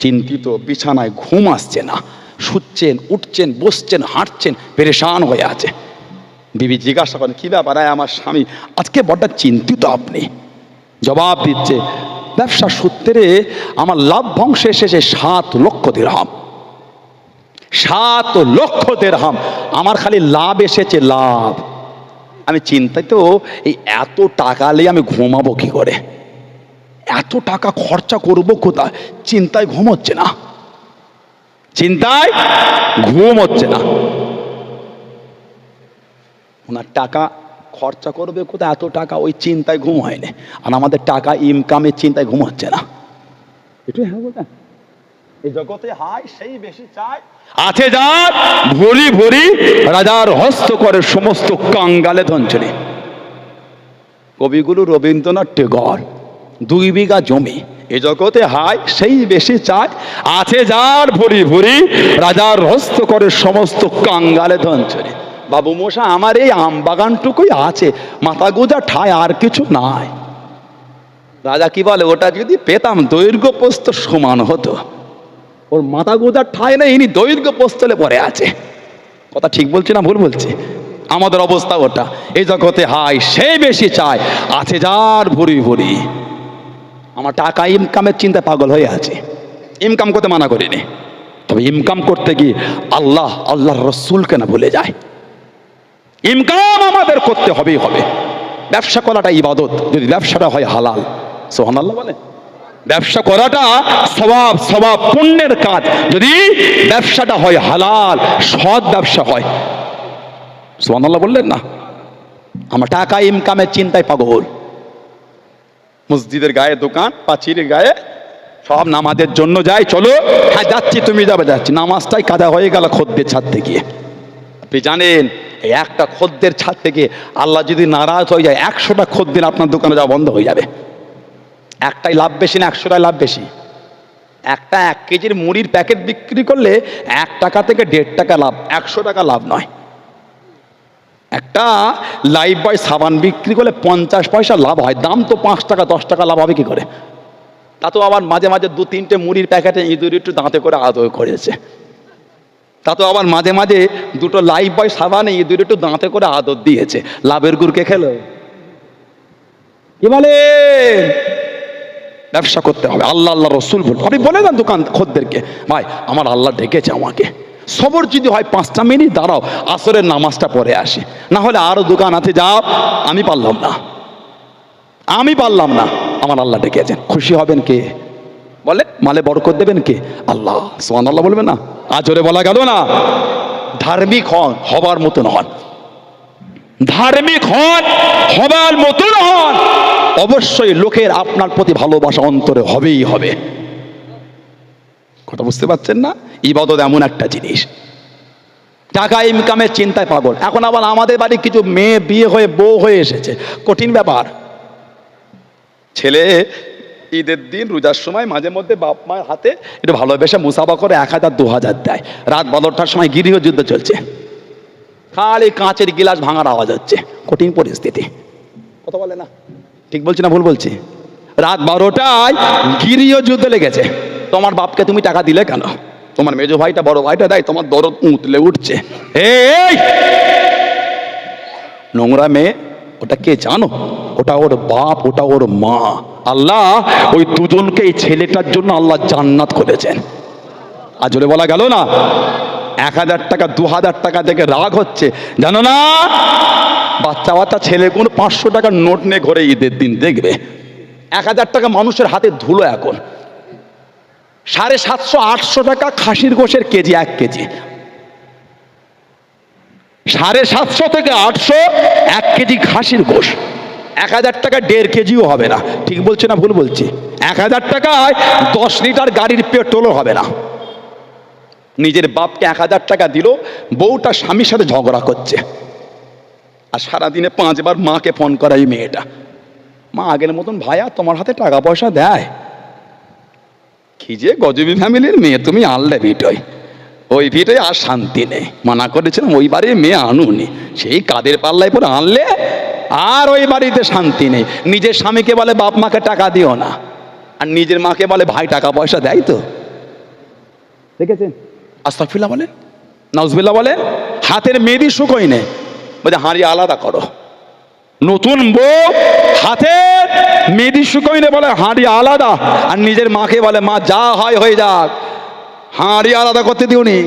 চিন্তিত, বিছানায় ঘুম আসছে না, শুচ্ছেন উঠছেন বসছেন হাঁটছেন, পেরেশান হয়ে আছে। বিবি জিজ্ঞাসা করেন, কি ব্যাপার আমার স্বামী আজকে বড্ড চিন্তিত আপনি? জবাব দিচ্ছে, ব্যবসা সূত্রে আমার লাভ ভংশ এসেছে 7 লক্ষ দিরহাম। 7 লক্ষ দিরহাম আমার খালি লাভ এসেছে, লাভ। আমি চিন্তায় তো, এই এত টাকা নিয়ে আমি ঘুমাবো কি করে? এত টাকা খরচা করবো কোথায়? চিন্তায় ঘুম হচ্ছে না, চিন্তায় ঘুম হচ্ছে না। ওনার টাকা খরচা করবে কোথায়? এত টাকা, ওই চিন্তায় ঘুম হয়নি। আর আমাদের টাকা ইনকামের চিন্তায় ঘুম হচ্ছে না। একটু হ্যাঁ বলতেন, এই জগতে হায় সেই বেশি চায়, আছে যার ভরি ভরি রাজার হস্ত করে সমস্ত কাঙ্গালে ধনচরে। কবিগুরু রবীন্দ্রনাথ টেগর, 2 বিঘা জমি, এ জগতে হায় সেই বেশি চায়, আছে যার ভরি ভরি রাজার হস্ত করে সমস্ত কাঙ্গালে ধনচরে। বাবু মশা আমার এই আম বাগানটুকুই আছে, মাথা গোজা ঠায় আর কিছু নাই। রাজা কি বলে, ওটা যদি পেতাম দৈর্ঘ্য প্রস্থ সমান হতো। ওর মাথা গোজার ঠায় নেই, ইনি দৈর্ঘ্য প্রস্থলে পড়ে আছে। কথা ঠিক বলছি না ভুল বলছি? আমাদের অবস্থা ওটা। এই জগতে হায় সেই বেশি চায়, আছে যার ভরি ভরি। আমার টাকা ইনকামের চিন্তা পাগল হয়ে আছে, ইনকাম করতে মানা করিনি, তবে ইনকাম করতে গিয়ে আল্লাহর রসুলকে না ভুলে যায়। ইনকাম আমাদের করতে হবেই হবে। ব্যবসা করাটা ইবাদত, যদি ব্যবসাটা হয় হালাল। সুবহানাল্লাহ বলে। ব্যবসা করাটা সওয়াব পুণ্যের কাজ, যদি ব্যবসাটা হয় হালাল, সৎ ব্যবসা হয়। সুবহানাল্লাহ বললেন না? আমার টাকা ইনকামের চিন্তায় পাগল। মসজিদের গায়ে দোকান, পাঁচিরের গায়ে সব নামাজের জন্য যায়, চলো হ্যাঁ যাচ্ছি, তুমি যাবে, যাচ্ছি। নামাজটাই কাজা হয়ে গেল খদ্দের ছাড়তে গিয়ে। আপনি জানেন এই একটা খদ্দের ছাড়তে গিয়ে আল্লাহ যদি নারাজ হয়ে যায়, 100টা খদ্দের আপনার দোকানে যাওয়া বন্ধ হয়ে যাবে। একটাই লাভ বেশি না 100টাই লাভ বেশি? একটা 1 কেজির মুড়ির প্যাকেট বিক্রি করলে 1 টাকা থেকে 1.5 টাকা লাভ, 100 টাকা লাভ নয়। একটা লাইফ বয় সাবান বিক্রি করলে 50 পয়সা লাভ হয়, দাম তো 5 টাকা 10 টাকা লাভ হবে কি করে? তা তো আবার মাঝে মাঝে 2-3টে মুড়ির প্যাকেটে ইঁদুর একটু দাঁতে করে আদর করেছে। তা তো আবার মাঝে মাঝে 2টো লাইফ বয় সাবানে ইঁদুর একটু দাঁতে করে আদর দিয়েছে। লাভের গুড়কে খেলো? কি বলে? ব্যবসা করতে হবে, আল্লাহ রসুল বল। আপনি বলে দেন দোকান খদ্দেরকে, ভাই আমার আল্লাহ ডেকেছে আমাকে, সবর যদি হয় 5টা মিনিট দাঁড়াও, আসরের নামাজটা পরে আসি, না হলে আরো দোকান আছে, যাও, আমি পারলাম না, আমার আল্লাহ ডেকেছেন। খুশি হবেন কে? বলে মালে বরকত দেবেন কে? আল্লাহ। সুবহানাল্লাহ বলবেন না? আজরে বলা গেল না? ধার্মিক হন, হবার মতন হন। ধার্মিক হন, হবার মতন হন। অবশ্যই লোকের আপনার প্রতি ভালোবাসা অন্তরে হবেই হবে। কথা বুঝতে পারছেন না? ইবাদত এমন একটা জিনিস, টাকা ইনকামের চিন্তায় পাগল। এখন আবার আমাদের বাড়ি কিছু মেয়ে বিয়ে হয়ে বউ হয়ে এসেছে, কঠিন ব্যাপার। ছেলে ঈদের দিন রোজার সময় মাঝে মধ্যে বাপ মায়ের হাতে একটু ভালোবেসে মুসাফা করে 1000-2000 দেয়। রাত 12টার সময় গৃহযুদ্ধ চলছে, খালি কাঁচের গিলাস ভাঙার আওয়াজ হচ্ছে, কঠিন পরিস্থিতি। কথা বলে না? ঠিক বলছি না ভুল বলছি? রাত 12টায় গৃহযুদ্ধ লেগেছে। তোমার বাপকে তুমি টাকা দিলে কেন? তোমার মেজো ভাইটা বড় ভাইটা দেয়, তোমার দরদ উতলে উঠছে। এই নোংরা মেয়ে, ওটা কে জানো? ওটা ওর বাপ, ওটা ওর মা। আল্লাহ ওই দুজনকে এই ছেলেটার জন্য আল্লাহ জান্নাত করেছেন। আজরে বলা গেল না? 1000 টাকা 2000 টাকা থেকে রাগ হচ্ছে, জানো না? বাচ্চা ছেলে কোন 500 টাকার নোট নিয়ে ঘরে ঈদের দিন দেখবে। 1000 টাকা মানুষের হাতে ধুলো এখন। 750-800 টাকা খাসির গোশের কেজি, 1 কেজি। 750 থেকে 800 1 কেজি খাসির গোশ। 1000 টাকা 1.5 কেজিও হবে না। ঠিক বলছে না ভুল বলছি? 1000 টাকায় 10 লিটার গাড়ির পেট্রোলও হবে না। নিজের বাপকে 1000 টাকা দিল, বউটা স্বামীর সাথে ঝগড়া করছে, আর সারাদিনে 5 বার মাকে ফোন করা এই মেয়েটা। মা আগের মতন ভাইয়া তোমার হাতে টাকা পয়সা দেয়? কি যে গজবি ফ্যামিলির মেয়ে তুমি আনলে ভিটোয়, ওই ভিটোয় আর শান্তি নেই। মানা করেছিলাম ওই বাড়ির মেয়ে আনুনি, সেই কাদের পাল্লায় পরে আনলে আর ওই বাড়িতে শান্তি নেই। নিজের স্বামীকে বলে বাপ মাকে টাকা দিও না, আর নিজের মাকে বলে ভাই টাকা পয়সা দেয় তো। দেখেছেন? আস্তাগফিরুল্লাহ বলেন, নাউজুবিল্লাহ বলেন। হাতের মেহেদি শুকোয় নেই, বলে হাঁড়ি আলাদা করো। নতুন বউ হাতের মেহেদি শুকোয় নেই, বলে হাঁড়ি আলাদা, আর নিজের মাকে বলে মা যা হয় হয়ে যাক, হাঁড়ি আলাদা করতে দিওনি।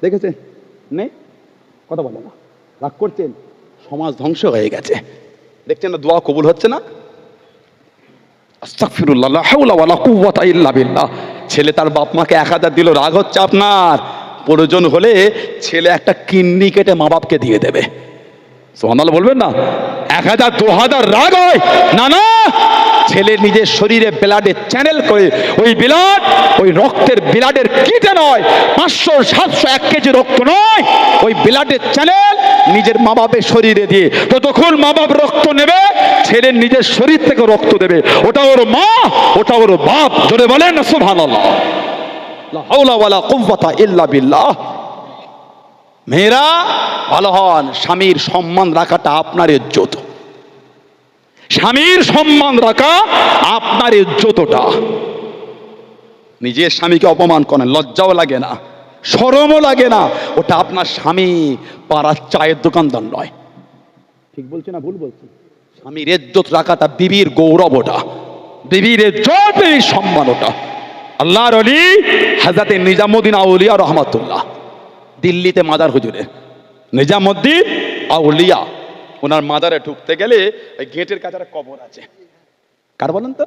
দেখেছেন? নেই? কথা বলে না, রাগ করছেন? সমাজ ধ্বংস হয়ে গেছে। দেখছেন না দোয়া কবুল হচ্ছে না? আস্তাগফিরুল্লাহ, লা হাওলা ওয়ালা কুওয়াতা ইল্লা বিল্লাহ। ছেলে তার বাপ মাকে 1000 দিল, রাগ হচ্ছে আপনার। প্রয়োজন হলে ছেলে একটা কিডনি কেটে মা বাপকে দিয়ে দেবে। সুবহানাল্লাহ বলবেন না? 1000-2000 রাগ হয় না? না, ছেলে নিজের শরীরে ব্লাডের চ্যানেল করে ওই ব্লাড, ওই রক্তের ব্লাডের কিটে নয়, 500 700 1 কেজি রক্ত নয়, ওই ব্লাডের চ্যানেল নিজের মা বাপের শরীরে দিয়ে ততক্ষণ মা বাপ রক্ত নেবে, ছেলে নিজের শরীর থেকে রক্ত দেবে, ওটা ওর মা, ওটা ওর বাপ। জোরে বলেন না সুবহানাল্লাহ। লা হাওলা ওয়ালা কুওয়াতা ইল্লা বিল্লাহ। মেয়েরা ভালো হন, স্বামীর সম্মান রাখাটা আপনার ইজ্জত, স্বামীর সম্মান রাখা আপনার ইজ্জতটা। নিজের স্বামীকে অপমান করেন, লজ্জাও লাগে না, শরমও লাগে না, ওটা আপনার স্বামী, পাড়ার চায়ের দোকানদার নয়। ঠিক বলছি না ভুল বলছি? স্বামীর ইজ্জত রাখাটা বিবির গৌরব, ওটা বিবির ইজ্জত, বিবির সম্মান ওটা। আল্লাহর ওলি হযরতে নিজামুদ্দিন আউলিয়া রহমাতুল্লাহ, দিল্লিতে মাজার হুজুরের নিজামুদ্দিন আউলিয়া, ওনার মাজারে ঢুকতে গেলে ওই গেটের কাছে একটা কবর আছে। কার বলেন তো?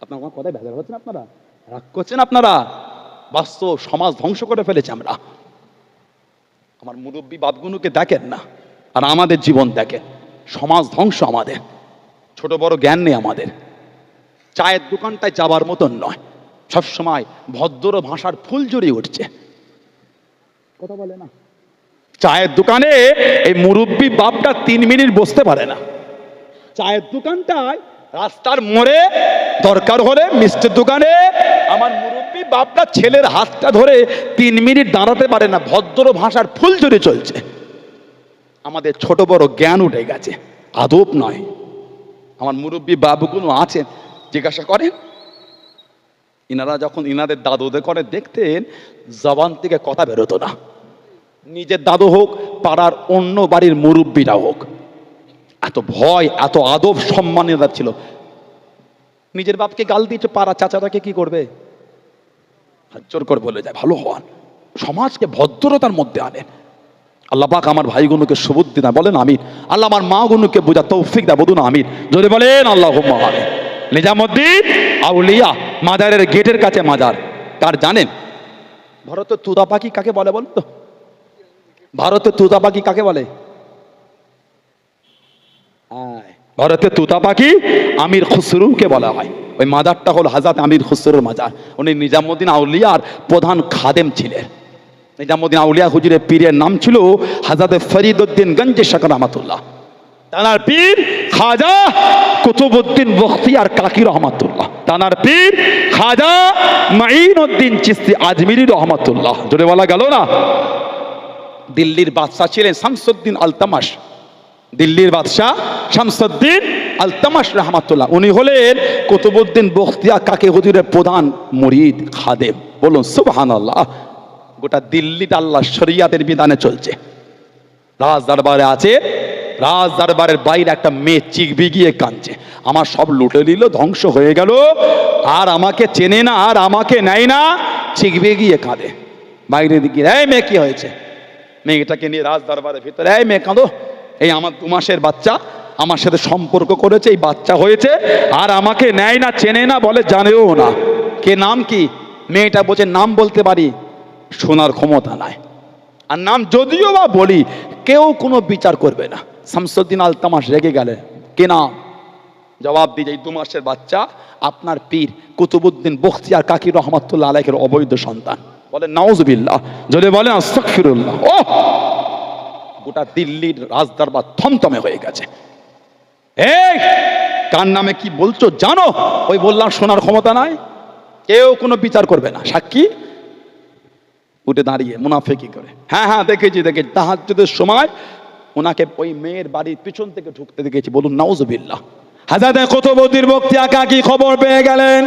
আপনার আমার কথায় ভেজাল হচ্ছে না? আপনারা রাগ করছেন? আপনারা বাস্তব সমাজ ধ্বংস করে ফেলেছে আমরা। আমার মুরব্বী বাপগুলোকে দেখেন না, আর আমাদের জীবন দেখেন, সমাজ ধ্বংস আমাদের। ছোট বড় জ্ঞান নেই আমাদের। চায়ের দোকানটায় যাবার মতন নয়, সবসময় ভদ্র ভাষার ফুল জড়িয়ে উঠছে। কথা বলে না? চায়ের দোকানে এই মুরব্বী বাপটা 3 মিনিট বসতে পারে না। চায়ের দোকানটায় রাস্তার মোড়ে দরকার হলে মিষ্টির দোকানে আমার মুরব্বী বাপটা ছেলের হাতটা ধরে 3 মিনিট দাঁড়াতে পারে না, ভদ্র ভাষার ফুল জড়িয়ে চলছে। আমাদের ছোট বড় জ্ঞান উঠে গেছে, আদব নয়। আমার মুরব্বী বাবুগুলো আছেন, জিজ্ঞাসা করেন, ইনারা যখন ইনাদের দাদুদের করে দেখতেন, জবান থেকে কথা বেরোতো না। নিজের দাদু হোক, পাড়ার অন্য বাড়ির মুরব্বীরা হোক, এত ভয়, এত আদব সম্মান এদের ছিল। নিজের বাপকে গাল দিয়েছে, পাড়া চাচাটাকে কি করবে? হাত জোর করে বলে যায় ভালো হন, সমাজকে ভদ্রতার মধ্যে আনেন। আল্লাহ পাক আমার ভাইগুলোকে সুবুদ্ধি দেয়, বলেন আমিন। আল্লাহ আমার মা গুলোকে বোঝা তৌফিক দেয়, বলুন আমিন। জোরে বলেন আল্লাহুম্মা আমিন। নিজামুদ্দিন আউলিয়া মাজারের গেটের কাছে মাজার। তার জানেন ভারতের তুতা পাখি কাকে বলে? বলেন তো, ভারতের তুতা পাখি কাকে বলে? ভারতের তুতা পাখি আমির খুসরুকে বলা হয়। ওই মাজারটা হল হযরত আমির খুসরুর মাজার। উনি নিজামুদ্দিন আউলিয়ার প্রধান খাদেম ছিলেন। নিজামুদ্দিন আউলিয়া হুজুরের পীরের নাম ছিল হযরত ফরিদউদ্দিন গঞ্জ শাহ রহমাতুল্লাহ। তানার পীর খাজা কুতুবউদ্দিন বখতিয়ার কাকি রহমাতুল্লাহ। তানার পীর খাজা মাঈনউদ্দিন চিশতি আজমিরি রহমাতুল্লাহ। জোরে বলা গেল না? দিল্লির বাদশাহ ছিলেন শামসুদ্দিন আলতামাশ। দিল্লির বাদশাহ শামসুদ্দিন আলতামাশ রহমাতুল্লাহ, উনি হলেন কুতুবউদ্দিন বখতিয়ার কাকি হুজুরের প্রধান মুরিদ খাদেম। বলুন সুবহানাল্লাহ। গোটা দিল্লিটা আল্লাহ শরিয়াতের বিধানে চলছে। রাজ দরবারে আছে, রাজ দরবারের বাইরে একটা মেয়ে চিকবি গিয়ে কাঁদছে, আমার সব লুটে নিল, ধ্বংস হয়ে গেল, আর আমাকে চেনে না, আর আমাকে নেয় না, চিকবি গিয়ে কাঁদে। বাইরে দিকে, এই মেয়ে কি হয়েছে? মেয়েটাকে নিয়ে রাজ দরবারের ভিতরে, এই মেয়ে কাঁদো, এই আমার 2 মাসের বাচ্চা আমার সাথে সম্পর্ক করেছে, এই বাচ্চা হয়েছে, আর আমাকে নেয় না, চেনে না, বলে জানেও না। কে? নাম কি? মেয়েটা বলছে নাম বলতে পারি, শোনার ক্ষমতা নাই, আর নাম যদিও বা বলি কেউ কোনো বিচার করবে না। শামসুদ্দিন আলতামাশ রেগে গেলেন, কে নাম? জবাব দিয়ে, এই 2 মাসের বাচ্চা আপনার পীর কুতুবউদ্দিন বখতিয়ার কাকি রহমাতুল্লাহ আলাইহির অবৈধ সন্তান। বলে নাউজুবিল্লাহ। যদি বলেন আস্তাগফিরুল্লাহ। ও গোটা দিল্লির রাজদরবার থমথমে হয়ে গেছে। এই কার নামে কি বলছো জানো? ওই বললাম শোনার ক্ষমতা নাই, কেউ কোনো বিচার করবে না। সাক্ষী উঠে দাঁড়িয়ে মুনাফিকি করে, হ্যাঁ হ্যাঁ দেখেছি দেখেছি, তাহাজ্জুদের সময় ওনাকে ওই মেয়ের বাড়ির পিছন থেকে ঢুকতে দেখেছি। বলুন নাউজুবিল্লাহ। হযরত কুতুবউদ্দিন বখতিয়ার কাকি খবর পেয়ে গেলেন,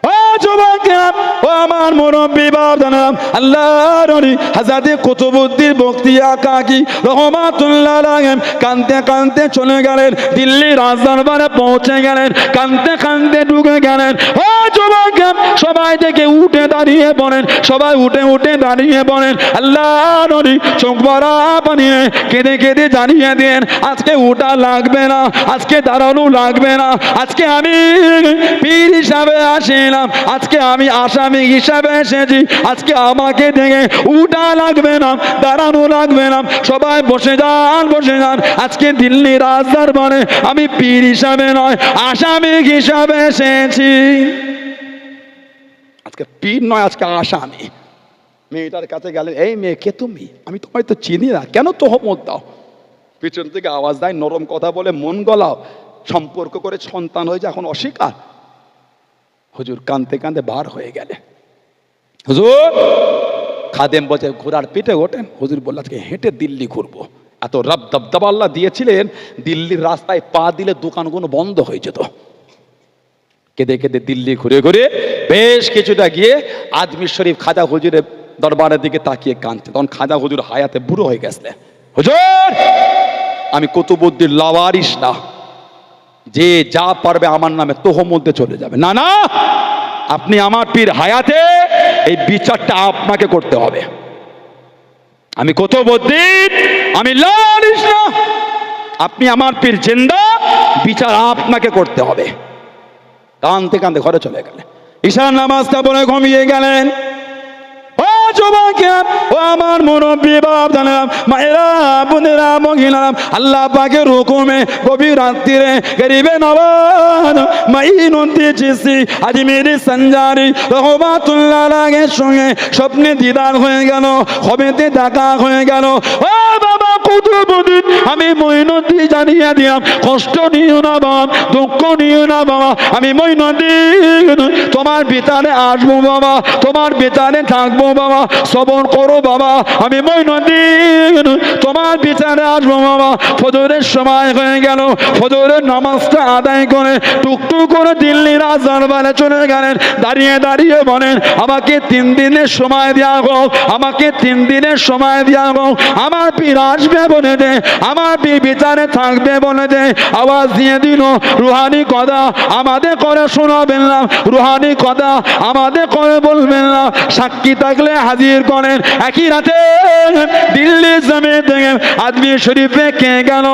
ও যুবকেরা, ও আমার মুরব্বী বাপ জানাব, আল্লাহর ওলি হযরত কুতুবউদ্দিন বখতিয়ার কাকি রহমাতুল্লাহ আলাইহি কাঁদতে কাঁদতে চলে গেলেন, দিল্লি রাজদরবারে পৌঁছে গেলেন, কাঁদতে কাঁদতে ঢুকে গেলেন। ও যুবকেরা, সবাই থেকে উঠে দাঁড়িয়ে পড়েন, সবাই উঠে দাঁড়িয়ে পড়েন। আল্লাহ নবী চোখ ভরা পানি কেঁদে কেঁদে জানিয়ে দেন, আজকে উঠা লাগবে না, আজকে দাঁড়ানো লাগবে না, আজকে আমি পীর হিসাবে আসিলাম, আজকে আমি আসামি হিসাবে এসেছি, আজকে আমাকে দেখে উঠা লাগবে না, দাঁড়ানো লাগবে না, সবাই বসে যান, বসে যান। আজকে দিল্লি রাজদরবারে আমি পীর হিসাবে নয়, আসামি হিসাবে এসেছি। আজকে পীর নয়, আজকে আসামি। মেয়েটার কাছে গেলেন, এই মেয়ে কে তুমি? আমি তোমায় তো চিনি না, কেন তোহমত দাও? পিছন থেকে আওয়াজ দেয়, নরম কথা বলে মন গলাও, সম্পর্ক করে সন্তান হয়েছে, এখন অস্বীকার। হুজুর কাঁদতে কাঁদতে বার হয়ে গেলে। হুজুর, খাদেম বলছে ঘোড়ার পিঠে ওঠেন। হুজুর বলল আজকে হেঁটে দিল্লি ঘুরবো। এত রব দবদবা আল্লাহ দিয়েছিলেন, দিল্লির রাস্তায় পা দিলে দোকানগুলো বন্ধ হয়ে যেত। কেঁদে কেঁদে দিল্লি ঘুরে ঘুরে বেশ কিছুটা গিয়ে আজমির শরীফ খাজা হুজুরের দরবারের দিকে তাকিয়ে কাঁদছে। তখন খাজা হুজুর হায়াতে বুড়ো হয়ে গেছিলেন। হুজুর, আমি কুতুবউদ্দিন লাওয়ারিস না, যে যা পারবে আমার নামে তোহমতে চলে যাবে। না না, আপনি আমার পীর হায়াতে, এই বিচারটা আপনাকে করতে হবে। আমি কুতুবউদ্দিন, আমি লাওয়ারিস না, আপনি আমার পীর জিন্দা, বিচার আপনাকে করতে হবে। কাঁদতে কাঁদতে ঘরে চলে গেলেন। ঈশার নামাজটা পড়ে ঘুমিয়ে গেলেন। ও যুবকেরা, ও আমার মুরব্বী বাপ জানেন, মায়েরা, বোনেরা, মহিলারা, আল্লাহ পাকের হুকুমে গভীর রাত্রিরে গরিবে নবাব মাইনুদ্দিন চিশতি আজমিরি সঞ্জারি রহমাতুল্লাহ আলাইহির সঙ্গে স্বপ্নে দিদার হয়ে গেল, খবেতে দেখা হয়ে গেল। ও বাবা কুতুবউদ্দিন, আমি মঈনুদ্দিন জানিয়ে দিলাম, কষ্ট নিও না বাবা, দুঃখ নিও না বাবা, আমি মঈনুদ্দিন তোমার ভিতরে আসবো বাবা, তোমার ভিতরে থাকবো বাবা, সবর করো বাবা, আমি মঈনুদ্দিন তোমার ভিতরে আসবো বাবা। ফজরের সময় হয়ে গেল, ফজরের নামাজটা আদায় করে টুকটুক করে দিল্লি রাজদরবারে চলে গেলেন। দাঁড়িয়ে দাঁড়িয়ে বলেন, আমাকে 3 দিনের সময় দেওয়া হোক, আমাকে 3 দিনের সময় দেওয়া হোক, আমার পীর আসবে বলে দে, আমার পীর বিচারে থাকবে বলে দে। আওয়াজ দিয়ে দিল, রুহানি কথা আমাদের করে শোনাবেন না, রুহানি কথা আমাদের করে বলবেন না, সাক্ষী থাকলে হাজির করেন। একই রাতে দিল্লি জমে থেকে আজমির শরীফে কে গেল,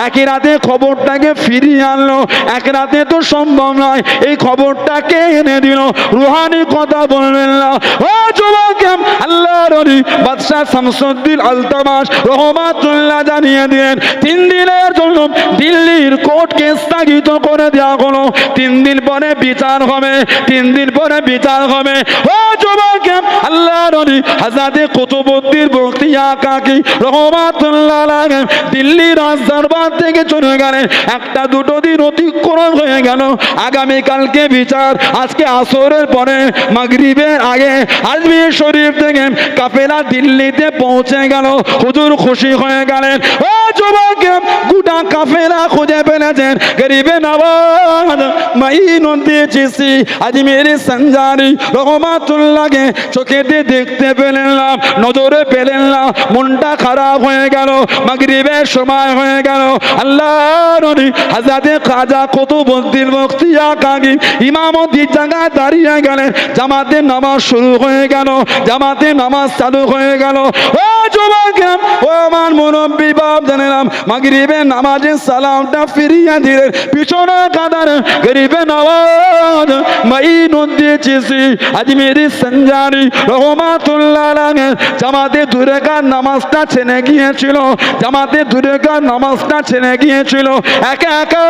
একই রাতে খবরটাকে ফিরিয়ে আনলো। এক রাতে তো সম্ভব নয়, এই খবরটাকে এনে দিল, রুহানি কথা বলবেন না। ও যুবক, আল্লাহর ওলি বাদশাহ শামসুদ্দিন আলতামাশ রহমাতুল্লাহ জানিয়ে দিলেন, 3 দিনের জন্য দিল্লির কোর্টকে স্থগিত করে দেওয়া হলো। 3 দিন পরে বিচার হবে, 3 দিন পরে বিচার হবে। ও যুবক, আল্লাহর ওলি হযরত কুতুবউদ্দিন বখতিয়ার কাকি রহমাতুল্লাহ আলাইহি দিল্লি রাজদরবার থেকে চলে গেলেন। 1-2 দিন অতিক্রম হয়ে গেল। আগামী কালকে বিচার, আজকে আসরের পরে মাগরিবের আগে আজমির শরীফ থেকে কাফেলা দিল্লিতে পৌঁছে গেল। হুজুর খুশি হয়ে গেলেন। ও যুবক, গোটা কাফেলা খুঁজে পেলেছেন। গরিবে নওয়াজ মাইনুদ্দিন চিশতি আজমিরি সঞ্জারি রহমাতুল্লাহকে চোখেতে দেখতে পেলেন না, নজরে পেলেন না, মনটা খারাপ হয়ে গেল। মাগরিবের সময় হয়ে গেল। আল্লাহর নবী হযরত খাজা কুতুবউদ্দিন বখতিয়ার কাকি ইমামতির জায়গায় দাঁড়িয়ে গেলেন। জামাতের নামাজ শুরু হয়ে গেল, জামাতের নামাজ চালু হয়ে গেল। ও যুবক, ও আমার মুরব্বী বাপ জানেন, মাগরিবের নামাজের সালামটা ফিরিয়ে দিলেন। পিছনে কাদার গরিবে নওয়াজ মাইনুদ্দিন চিশতি আজমিরি সঞ্জারি রহমাতুল্লাহ আলাইহি জামাতে 2 রাকাত নামাজটা ছেড়ে গিয়েছিল, জামাতে 2 রাকাত নামাজটা ছেড়ে গিয়েছিল। একা একা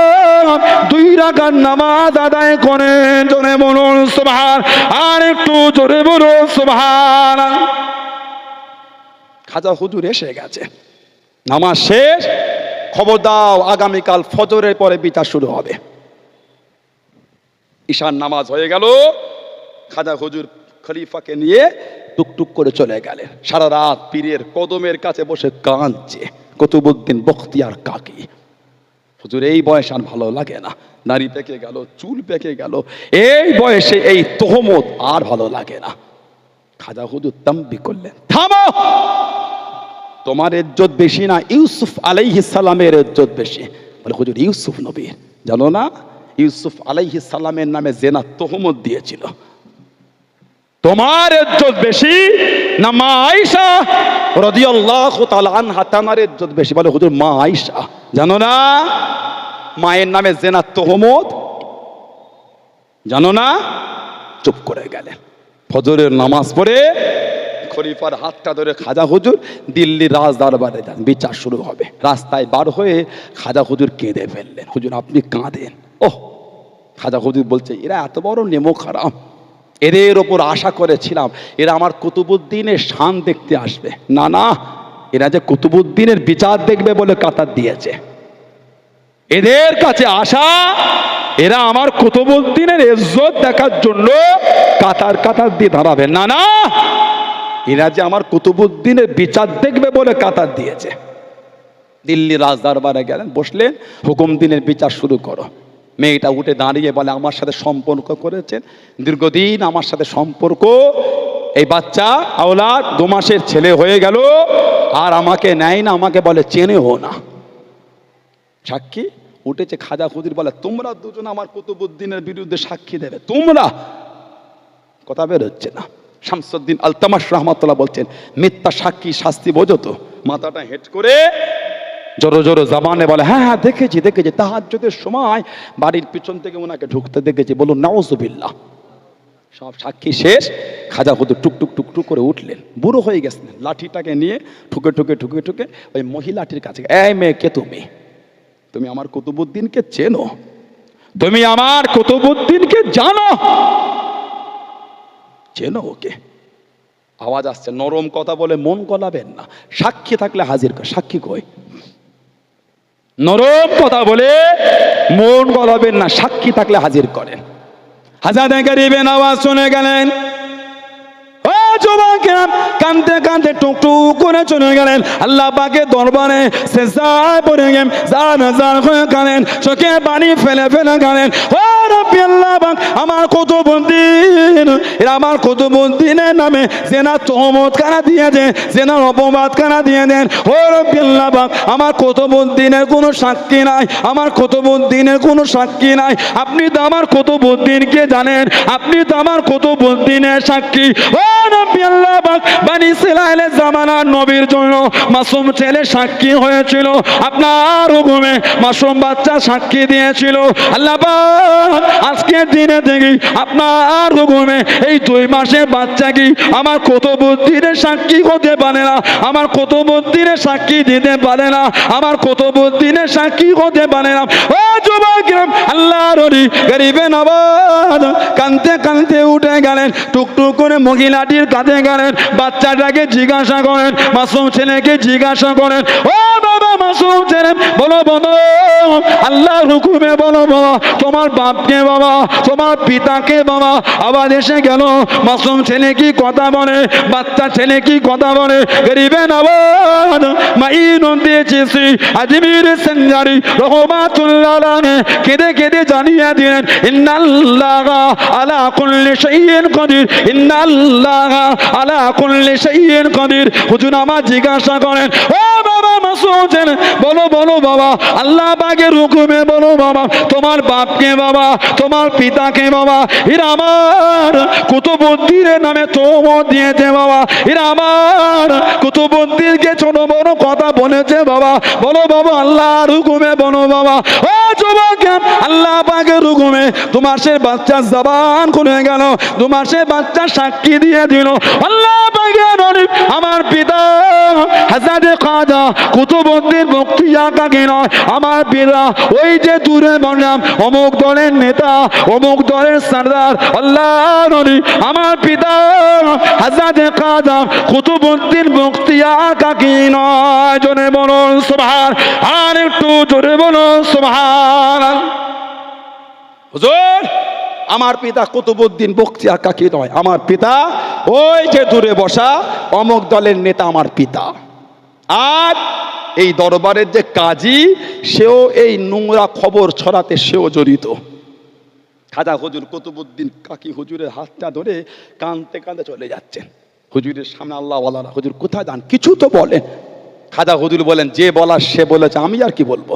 2 রাকাত নামাজ আদায় করেন। জোরে বলুন সুবহান, আর একটু জোরে বলুন সুবহান। খাজা হুজুর এসে গেছে, নামাজ শেষ, খবর দাও আগামীকাল ফজরের পরে বিচার শুরু হবে। ঈশার নামাজ হয়ে গেল। খাজা হুজুর খলিফাকে নিয়ে টুকটুক করে চলে গেলেন। সারা রাত পীরের কদমের কাছে বসে কাঁদছে কুতুবউদ্দিন বখতিয়ার কাকি। হুজুর, এই বয়স আর ভালো লাগে না, নারী পেকে গেল, চুল পেকে গেল, এই বয়সে এই তোহমত আর ভালো লাগে না। খাজা হুজুর তাম্বি করলেন, থামো, তোমার ইজ্জত বেশি না ইউসুফ আলাইহিস সালামের ইজ্জত বেশি। বলে হুজুর, ইউসুফ নবী জানো না, ইউসুফ আলাইহিস সালামের নামে জেনা তোহমত দিয়েছিল। তোমার ইজ্জত বেশি না মা আয়েশা রাদিয়াল্লাহু তাআলা আনহা, তার ইজ্জত বেশি? বলে হুজুর মা আয়েশা। জানো না মায়ের নামে জেনার তহমত? জানো না? চুপ করে গেলেন। ফজরের নামাজ পড়ে খলিফার হাতটা ধরে খাজা হুজুর দিল্লি রাজ দরবারে যান, বিচার শুরু হবে। রাস্তায় বার হয়ে খাজা হুজুর কেঁদে ফেললেন। হুজুর আপনি কাঁদেন? ওহ, খাজা হুজুর বলছে এরা এত বড় নেমো খারাপ, এদের ওপর আশা করেছিলাম এরা আমার কুতুবুদ্দিনের শান দেখতে আসবে। না না, এরা যে কুতুবুদ্দিনের বিচার দেখবে বলে কাতার দিয়েছে। এদের কাছে আসা, এরা আমার কুতুবুদ্দিনের ইজ্জত দেখার জন্য কাতার কাতার দিয়ে দাঁড়াবে। না না, এরা যে আমার কুতুবুদ্দিনের বিচার দেখবে বলে কাতার দিয়েছে। দিল্লি রাজ দরবারে গেলেন, বসলেন, হুকুম দিনের বিচার শুরু করো। মেয়েটা উঠে দাঁড়িয়ে বলে আমার সাথে সম্পর্ক করেছেন, দীর্ঘদিন আমার সাথে সম্পর্ক, এই বাচ্চা আওলাদ 2 মাসের ছেলে হয়ে গেল, আর আমাকে নেয় না, আমাকে বলে চেনেও না। সাক্ষী উঠেছে খাজা হুজুর, বলে তোমরা দুজন আমার কুতুবুদ্দিনের বিরুদ্ধে সাক্ষী দেবে। তোমরা, কথা বের হচ্ছে না। শামসুদ্দিন আলতামাশ রহমাতুল্লাহ বলছেন মিথ্যা সাক্ষী শাস্তি বোঝো তো? মাথাটা হেট করে জোরো জোরো জবানে বলে হ্যাঁ হ্যাঁ দেখেছি দেখেছি, তাহাজ্জুদের সময় বাড়ির পিছন থেকে ওনাকে ঢুকতে দেখেছি। বলুন নাউজুবিল্লাহ। সব সাক্ষী শেষ, খাজা হুজুর টুকটুক টুকটুক করে উঠলেন, বুড়ো হয়ে গেছেন, লাঠিটাকে নিয়ে ঠুকে ঠুকে ঠুকে ঠুকে ওই মহিলাটির কাছে, এই মেয়ে কে তুমি? তুমি আমার কুতুবুদ্দিনকে চেনো? তুমি আমার কুতুবুদ্দিনকে জানো? চেনো ওকে? আওয়াজ আসছে, নরম কথা বলে মন গলাবেন না, সাক্ষী থাকলে হাজির কর। সাক্ষী কই? নরম কথা বলে মন গলাবেন না, সাক্ষী থাকলে হাজির করেন। হাজারে গরিবের আওয়াজ শুনে গেলেন, ও যুবকেরা, কাঁদতে কাঁদতে টুকটুক করে চলে গেলেন আল্লাহ পাকের দরবারে। সিজদায় পড়ে গেলেন, জান জান হয়ে গেলেন, চোখে পানি ফেলে ফেলে গেলেন, ও রব্বি আল্লাহ পাক, আমার কুতুবুদ্দিন, এরা আমার কুতুবুদ্দিনের নামে জেনার তহমত কারা দিয়েছে, জেনার অপবাদ কারা দিয়ে দেন। ও রব্বি আল্লাহ পাক, আমার কুতুবুদ্দিনের কোনো সাক্ষী নাই, আমার কুতুবুদ্দিনের কোনো সাক্ষী নাই। আপনি তো আমার কুতুবুদ্দিনকে জানেন, আপনি তো আমার কুতুবুদ্দিনের সাক্ষী। ও নবী আল্লাহ পাক, বনি ইসরাইলের জামানার নবীর জন্য মাসুম ছেলে সাক্ষী হয়েছিল, আপনার হুকুমে মাসুম বাচ্চা সাক্ষী দিয়েছিল। আল্লাহ পাক আজকের দিনে দেখি আপনার হুকুমে এই 2 মাসের বাচ্চা কি আমার কুতুবুদ্দিনের সাক্ষী হতে পারে না, আমার কুতুবুদ্দিনের সাক্ষী দিতে পারে না, আমার কুতুবুদ্দিনের সাক্ষী হতে পারে না। ও যুবকেরা, আল্লাহর ওলি গরিবে নবাব কাঁদতে কাঁদতে উঠে গেলেন, টুকটুক করে মহিলাটির কাঁধে গেলেন, বাচ্চাটাকে জিজ্ঞাসা করেন, মাসুম ছেলেকে জিজ্ঞাসা করেন, ও বাবা মাসুম ছেলে, বলো বলো আল্লাহর হুকুমে বলো বাবা, তোমার বাপকে বাবা, তোমার পিতাকে বাবা। আবার এসে গেল, মাসুম ছেলে কি কথা বলে, বাচ্চা ছেলে কি কথা বলে। গরিবে নবাব মাইনুন দিয়েছি শ্রী আজমির সঞ্জারি রহমাতুল্লাহ আলাইহি কেঁদে কেঁদে জানিয়ে দিলেন, ইন্নাল্লাহা আলা কুল্লি শাইইন কাদির, ইন্নাল্লাহা আলা কুল্লি শাইইন কাদির। হুজুর আমার জিজ্ঞাসা করেন, ও বাবা মাসুম ছেলে, বলো বলো বাবা, আল্লাহ পাকের হুকুমে বলো বাবা, তোমার বাপকে বাবা, তোমার পিতাকে বাবা, এরা আমার কুতুবুদ্দিনের নামে তহমত দিয়েছে বাবা, এরা আমার কুতুবুদ্দিনকে ছোট বড় কথা বলেছে বাবা, বলো বাবা আল্লাহর হুকুমে বলো বাবা। ও যুবক, আল্লাহ পাকের হুকুমে 2 মাসের বাচ্চা জবান খুলে গেল, 2 মাসের বাচ্চা সাক্ষী দিয়ে দিল, আল্লাহ পাকের নবী আমার পিতা হযরত খাজা কুতুবউদ্দিন বখতিয়ার কাকে নয়, আমার পিতা ওই যে দূরে বললাম অমুক দলের নেতা, অমুক দলের সরদার, আল্লাহর নবী আমার পিতা হযরত খাজা কুতুবউদ্দিন বখতিয়ার কাকে নয়। জোরে বলুন সুবহান, আর একটু জোরে বলুন সুবহান। হুজুর আমার পিতা কুতুবউদ্দিন বখতিয়ার কাকি নয়, আমার পিতা ওই যে দূরে বসা অমুক দলের নেতা আমার পিতা। আর এই দরবারের যে কাজী, সেও এই নোংরা খবর ছড়াতে সেও জড়িত। খাজা হুজুর কুতুবউদ্দিন কাকি হুজুরের হাতটা ধরে কাঁদতে কাঁদতে চলে যাচ্ছেন। হুজুরের সামনে আল্লাহ ওয়ালারা, হুজুর কোথায় যান, কিছু তো বলেন। খাজা হুজুর বলেন, যে বলার সে বলেছে, আমি আর কি বলবো।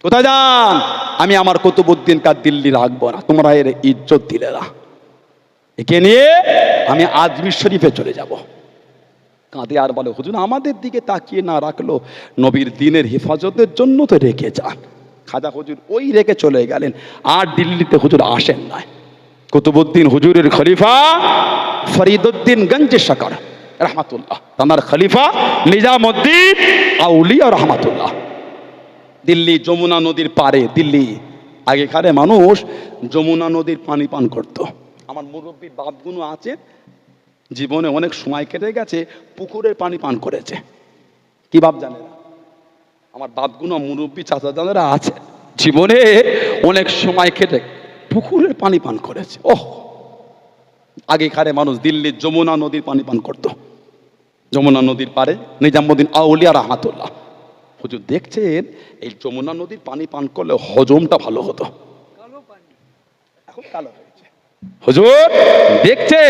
কোথায় যান? আমি আমার কুতুবউদ্দিন কা দিল্লি রাখবো না, তোমরা এর ইজ্জত দিলে না। একে নিয়ে আমি আজমির শরীফে চলে যাব। কাঁদে আর বলে, হুজুর আমাদের দিকে তাকিয়ে না রাখলো, নবীর দিনের হেফাজতের জন্য তো রেখে যান। খাজা হুজুর ওই রেখে চলে গেলেন, আর দিল্লিতে হুজুর আসেন নাই। কুতুবউদ্দিন হুজুরের খলিফা ফরিদউদ্দিন গঞ্জ শকর রহমাতুল্লাহ, তার খলিফা নিজামউদ্দিন আউলিয়া রহমাতুল্লাহ, দিল্লি যমুনা নদীর পারে। দিল্লি আগেকারে মানুষ যমুনা নদীর পানি পান করত। আমার মুরব্বী বাপগুলো আছে, জীবনে অনেক সময় কেটে গেছে পুকুরের পানি পান করেছে। কি বাপ জানে না, আমার বাপগুলো মুরব্বী চাচা জানেরা আছে, জীবনে অনেক সময় কেটে পুকুরের পানি পান করেছে। ওহ, আগেকারে মানুষ দিল্লির যমুনা নদীর পানি পান করত। যমুনা নদীর পারে নিজামউদ্দিন আউলিয়া রহমাতুল্লাহ হুজুর দেখছেন, এই যমুনা নদীর পানি পান করলে হজমটা ভালো হতো। এখন কালো হয়েছে। হুজুর দেখছে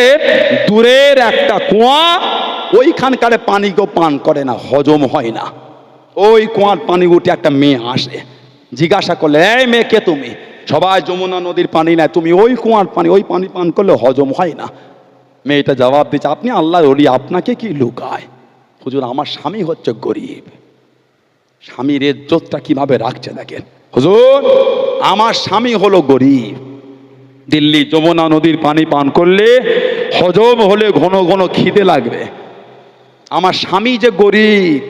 দূরের একটা কুয়া, ওইখানকার পানি কেউ পান করে না, হজম হয় না। ওই কুয়ার পানি উঠে একটা মেয়ে আসে, জিজ্ঞাসা করলে, এই মেয়ে কে তুমি? সবাই যমুনা নদীর পানি নেয়, তুমি ওই কুয়ার পানি, ওই পানি পান করলে হজম হয় না। মেয়েটা জবাব দিচ্ছে, আপনি আল্লাহর ওলি, আপনাকে কি লুকায়? হুজুর আমার স্বামী হচ্ছে গরিব, স্বামীর ইজ্জতটা কিভাবে রাখছে দেখেন। হুজুর আমার স্বামী হলো গরিব, দিল্লি যমুনা নদীর পানি পান করলে হজম হলে ঘন ঘন খিদে লাগবে, আমার স্বামী যে গরিব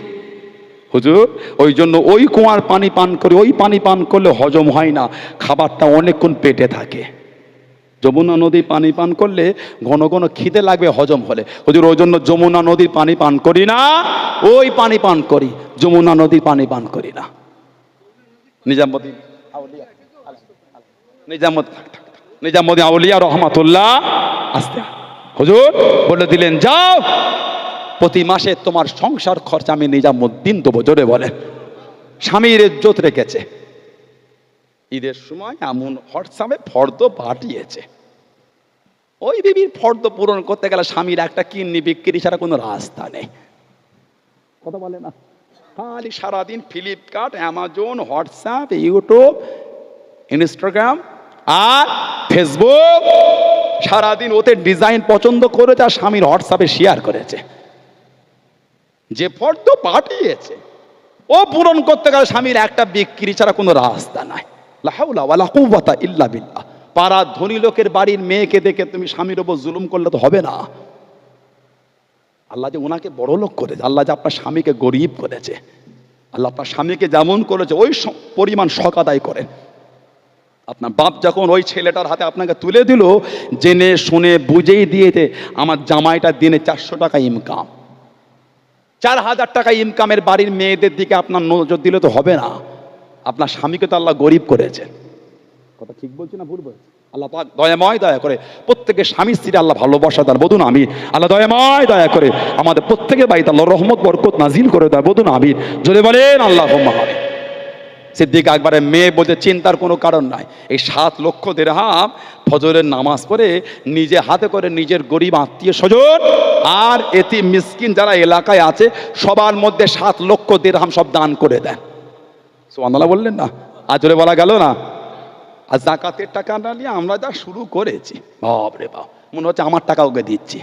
হুজুর, ওই জন্য ওই কুয়ার পানি পান করে, ওই পানি পান করলে হজম হয় না, খাবারটা অনেকক্ষণ পেটে থাকে। যমুনা নদীর পানি পান করলে ঘন ঘন খিদে লাগবে হজম হলে। হুজুর ওই জন্য যমুনা নদীর পানি পান করি না, ওই পানি পান করি, যমুনা নদীর পানি পান করি না। নিজামউদ্দিন আউলিয়া, নিজামউদ্দিন আউলিয়া রহমাতুল্লাহ আসতে হুজুর বলে দিলেন, যাও প্রতি মাসে তোমার সংসার খরচা আমি নিজামউদ্দিন দেবো। জোরে বলে, স্বামীর ইজ্জত রেখেছে। ঈদের সময় এমন হোয়াটসঅ্যাপে ফর্দ পাঠিয়েছে, ওই বিবির ফর্দ পূরণ করতে গেলে স্বামীর একটা কিডনি বিক্রি ছাড়া কোনো রাস্তা নেই। কথা বলে না, খালি সারাদিন Flipkart, Amazon, WhatsApp, YouTube, Instagram আর ফেসবুক, সারাদিন ওতে ডিজাইন পছন্দ করেছে আর স্বামীর হোয়াটসঅ্যাপে শেয়ার করেছে। যে ফর্দ পাঠিয়েছে ও পূরণ করতে গেলে স্বামীর একটা বিক্রি ছাড়া কোনো রাস্তা নাই। লা হাওলা ওয়ালা কুওয়াতা ইল্লা বিল্লাহ। পাড়ার ধনী লোকের বাড়ির মেয়েকে দেখে তুমি স্বামীর ওপর জুলুম করলে তো হবে না। আল্লাহ যে ওনাকে বড় লোক করেছে, আল্লাহ যে আপনার স্বামীকে গরিব করেছে, আল্লাহ আপনার স্বামীকে যেমন করেছে ওই পরিমাণ শখ আদায় করেন। আপনার বাপ যখন ওই ছেলেটার হাতে আপনাকে তুলে দিল, জেনে শুনে বুঝেই দিয়েছে আমার জামাইটা দিনে 400 টাকা ইনকাম, 4000 টাকা ইনকামের বাড়ির মেয়েদের দিকে আপনার নজর দিলে তো হবে না। আপনার স্বামীকে তো আল্লাহ গরিব করেছেন। কথা ঠিক বলছি না ভুল বলছি? আল্লাহ পাক দয়াময়, দয়া করে প্রত্যেকের স্বামী স্ত্রী আল্লাহ ভালোবাসা দেন, বলুন আমিন। আল্লাহ দয়াময়, দয়া করে আমাদের প্রত্যেকের বাড়িতে আল্লাহ রহমত বরকত নাজিল করে দেয়, বলুন আমিন। জোরে বলেন আল্লাহুম্মা আমিন। সিদ্দিক আকবরের মেয়ে বলতে চিন্তার কোনো কারণ নাই। এই 7 লক্ষ দিরহাম ফজরের নামাজ পড়ে নিজে হাতে করে নিজের গরিব আত্মীয় স্বজন আর এতিম মিসকিন যারা এলাকায় আছে সবার মধ্যে 7 লক্ষ দিরহাম সব দান করে দেন। সুবহানাল্লাহ বললেন না? আর জোরে বলা গেল না? আর যাকাতের টাকা না নিয়ে আমরা যা শুরু করেছি, বাপরে বাপ, মনে হচ্ছে আমার টাকা ওকে দিচ্ছি।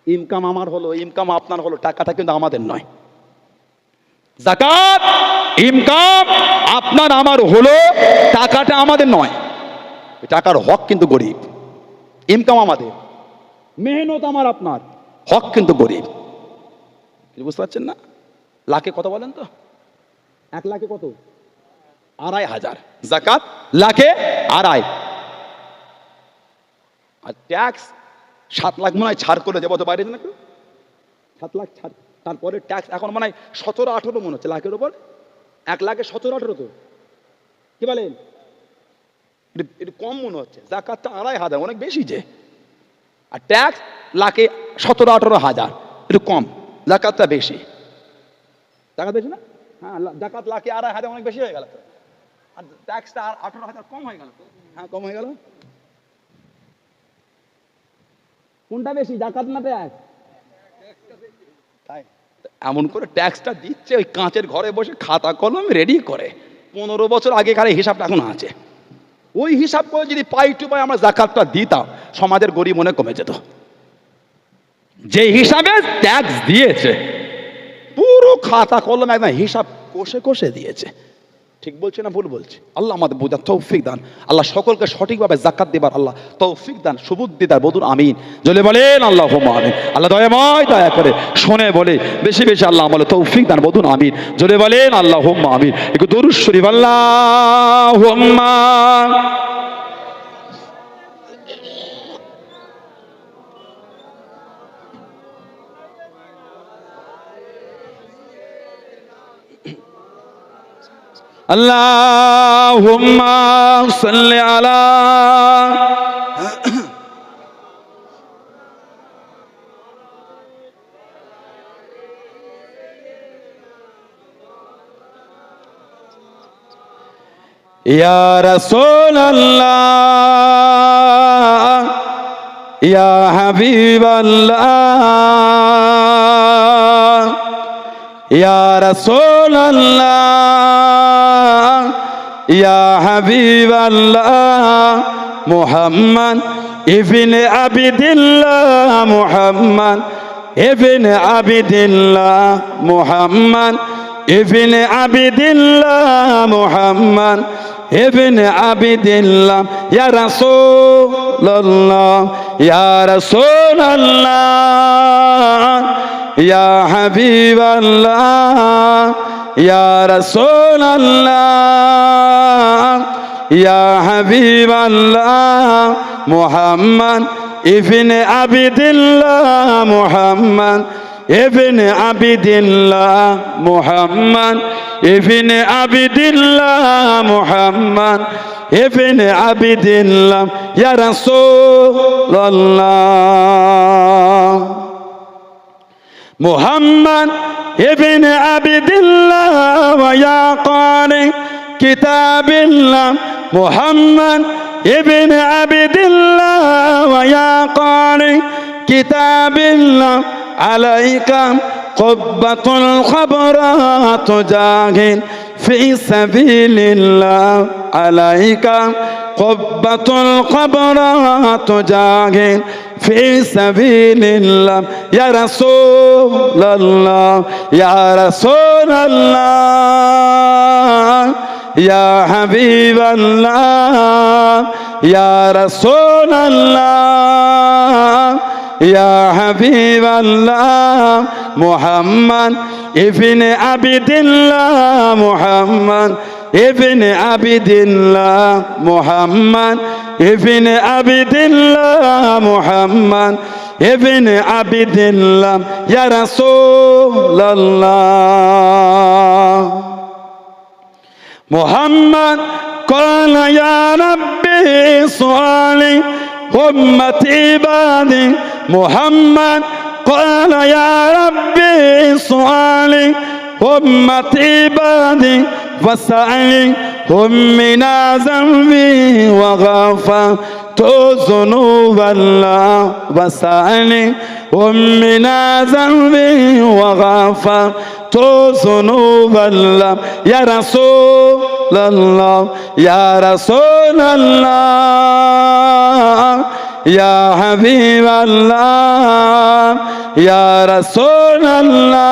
ইনকাম আমার হলো, ইনকাম আপনার হলো, টাকাটা কিন্তু আমাদের নয়। যাকাত ইনকাম আপনার আমার হলো, টাকাটা আমাদের নয়। টাকার হক কিন্তু গরিব, ইনকাম আমাদের, মেহনত আমার আপনার, হক কিন্তু গরিব। বুঝতে পারছেন না? লাখে কত বলেন তো? 1 লাখে কত? 2500 যাকাত, লাখে 2.5। আর ট্যাক্স 7 লাখ মনে হয় ছাড় করে দেবো তো বাইরে না, 7 লাখ ছাড়, তারপরে ট্যাক্স এখন মনে হয় 17-18 মনে হচ্ছে লাখের ওপর। 1 লাখে 17-18 তো কি বলেন? একটু কম মনে হচ্ছে। যাকাতটা 2500, অনেক বেশি যে। আর ট্যাক্স লাখে 17-18 হাজার, একটু কম, যাকাতটা বেশি। টাকা বেশি না? হ্যাঁ, যাকাত লাখে 2500, অনেক বেশি হয়ে গেল। আর ট্যাক্সটা 18,000 কম হয়ে গেল। হ্যাঁ, কম হয়ে গেল। কোনটা বেশি, যাকাত না ট্যাক্স? তাই এমন করে ট্যাক্সটা দিচ্ছে, ওই কাঁচের ঘরে বসে খাতা কলম রেডি করে 15 বছর আগেকার হিসাবটা এখন আছে। ওই হিসাব করে যদি পাই টু পাই আমরা যাকাতটা দিতাম, সমাজের গরিব মনে কমে যেত। যে হিসাবে ট্যাক্স দিয়েছে পুরো খাতা কলম একদম হিসাব কষে কষে দিয়েছে। ঠিক বলছে না ভুল বলছে? আল্লাহ আমাদের বোঝার তৌফিক দান, আল্লাহ সকলকে সঠিকভাবে যাকাত দেবার আল্লাহ তৌফিক দান, সুবুদ্ধি দান, বলুন আমিন। জলে বলেন আল্লাহুম্মা আমিন। আল্লাহ দয়াময় দয়া করে শুনে বলে বেশি বেশি আল্লাহ আমাদের তৌফিক দান, বলুন আমিন। জলে বলেন আল্লাহুম্মা আমিন। একটু দরুদ শরীফ আল্লাহুম্মা আল্লাহুম্মা সাল্লি আলা ইয়া রাসূলুল্লাহ ইয়া হাবিবাল্লাহ ইয়া রাসূলুল্লাহ ইয়া হাবিবাল্লাহ মুহাম্মদ ইবনে আবিদিল্লাহ মুহাম্মদ ইবনে আবিদিল্লাহ মুহাম্মদ ইবনে আবিদিল্লাহ মুহাম্মদ ইবনে আবিদিল্লাহ ইয়া রাসূলুল্লাহ ইয়া রাসূলুল্লাহ ইয়া হাবিবাল্লাহ ইয়া রাসূলুল্লাহ ইয়া হাবিবাল্লাহ মুহাম্মদ ইবনে আবিদিল্লাহ মুহাম্মদ ইবনে আবিদিল্লাহ মুহাম্মদ ইবনে আবিদিল্লাহ মুহাম্মদ ইবনে আবিদিল্লাহ ইয়া রাসূলুল্লাহ মুহাম্মদ ইবনে আবিদিল্লাহ ওয়া ইয়া কারি কিতাবিল্লাহ মুহাম্মদ ইবনে আবিদিল্লাহ ওয়া ইয়া কারি কিতাবিল্লাহ আলাইকা কুব্বাতুল খাবরাত জাহিন ফি সাবিলিল্লাহ আলাইকা কুব্বাতুল খাবরাত জাহিন ফি সাবিলিল্লাহ ইয়া রাসূলুল্লাহ ইয়া রাসূলুল্লাহ ইয়া হাবিবাল্লাহ ইয়া রাসূলুল্লাহ ইয়া হাবিবাল্লাহ মুহাম্মদ ইবনে আবিদিল্লাহ মুহাম্মদ ইবনে আবিদিল্লাহ মুহাম্মদ ইবনে আবিদিল্লাহ মুহাম্মদ ইবনে আবিদিল্লাহ ইয়া রাসূলুল্লাহ মুহাম্মদ ক্বালা ইয়া রাব্বি সুআলি উম্মতি বাদি মুহাম্মদ ক্বালা ইয়া রাব্বি সুআলি উম্মতি বাদি ওয়াসআলি মিনা যামবি ওয়া গাফারতু যুনুবাল্লাহ ওয়াসআলি মিনা যামবি ওয়া গাফারতু যুনুবাল্লাহ ইয়া রাসূলুল্লাহ ইয়া রাসূলুল্লাহ ইয়া হাবিবাল্লাহ ইয়া রাসূলুল্লাহ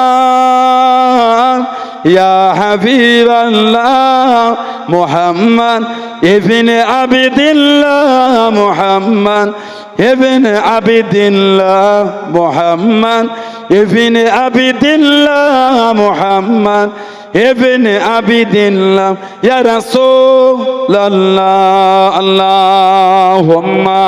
ইয়া হাবিবাল্লাহ মুহাম্মদ ইবনে আবিদিল্লাহ মুহাম্মদ ইবনে আবিদিল্লাহ মুহাম্মদ ইবনে আবিদিল্লাহ মুহাম্মদ ইবনে আবিদিল্লাহ ইয়া রাসূলুল্লাহ আল্লাহুম্মা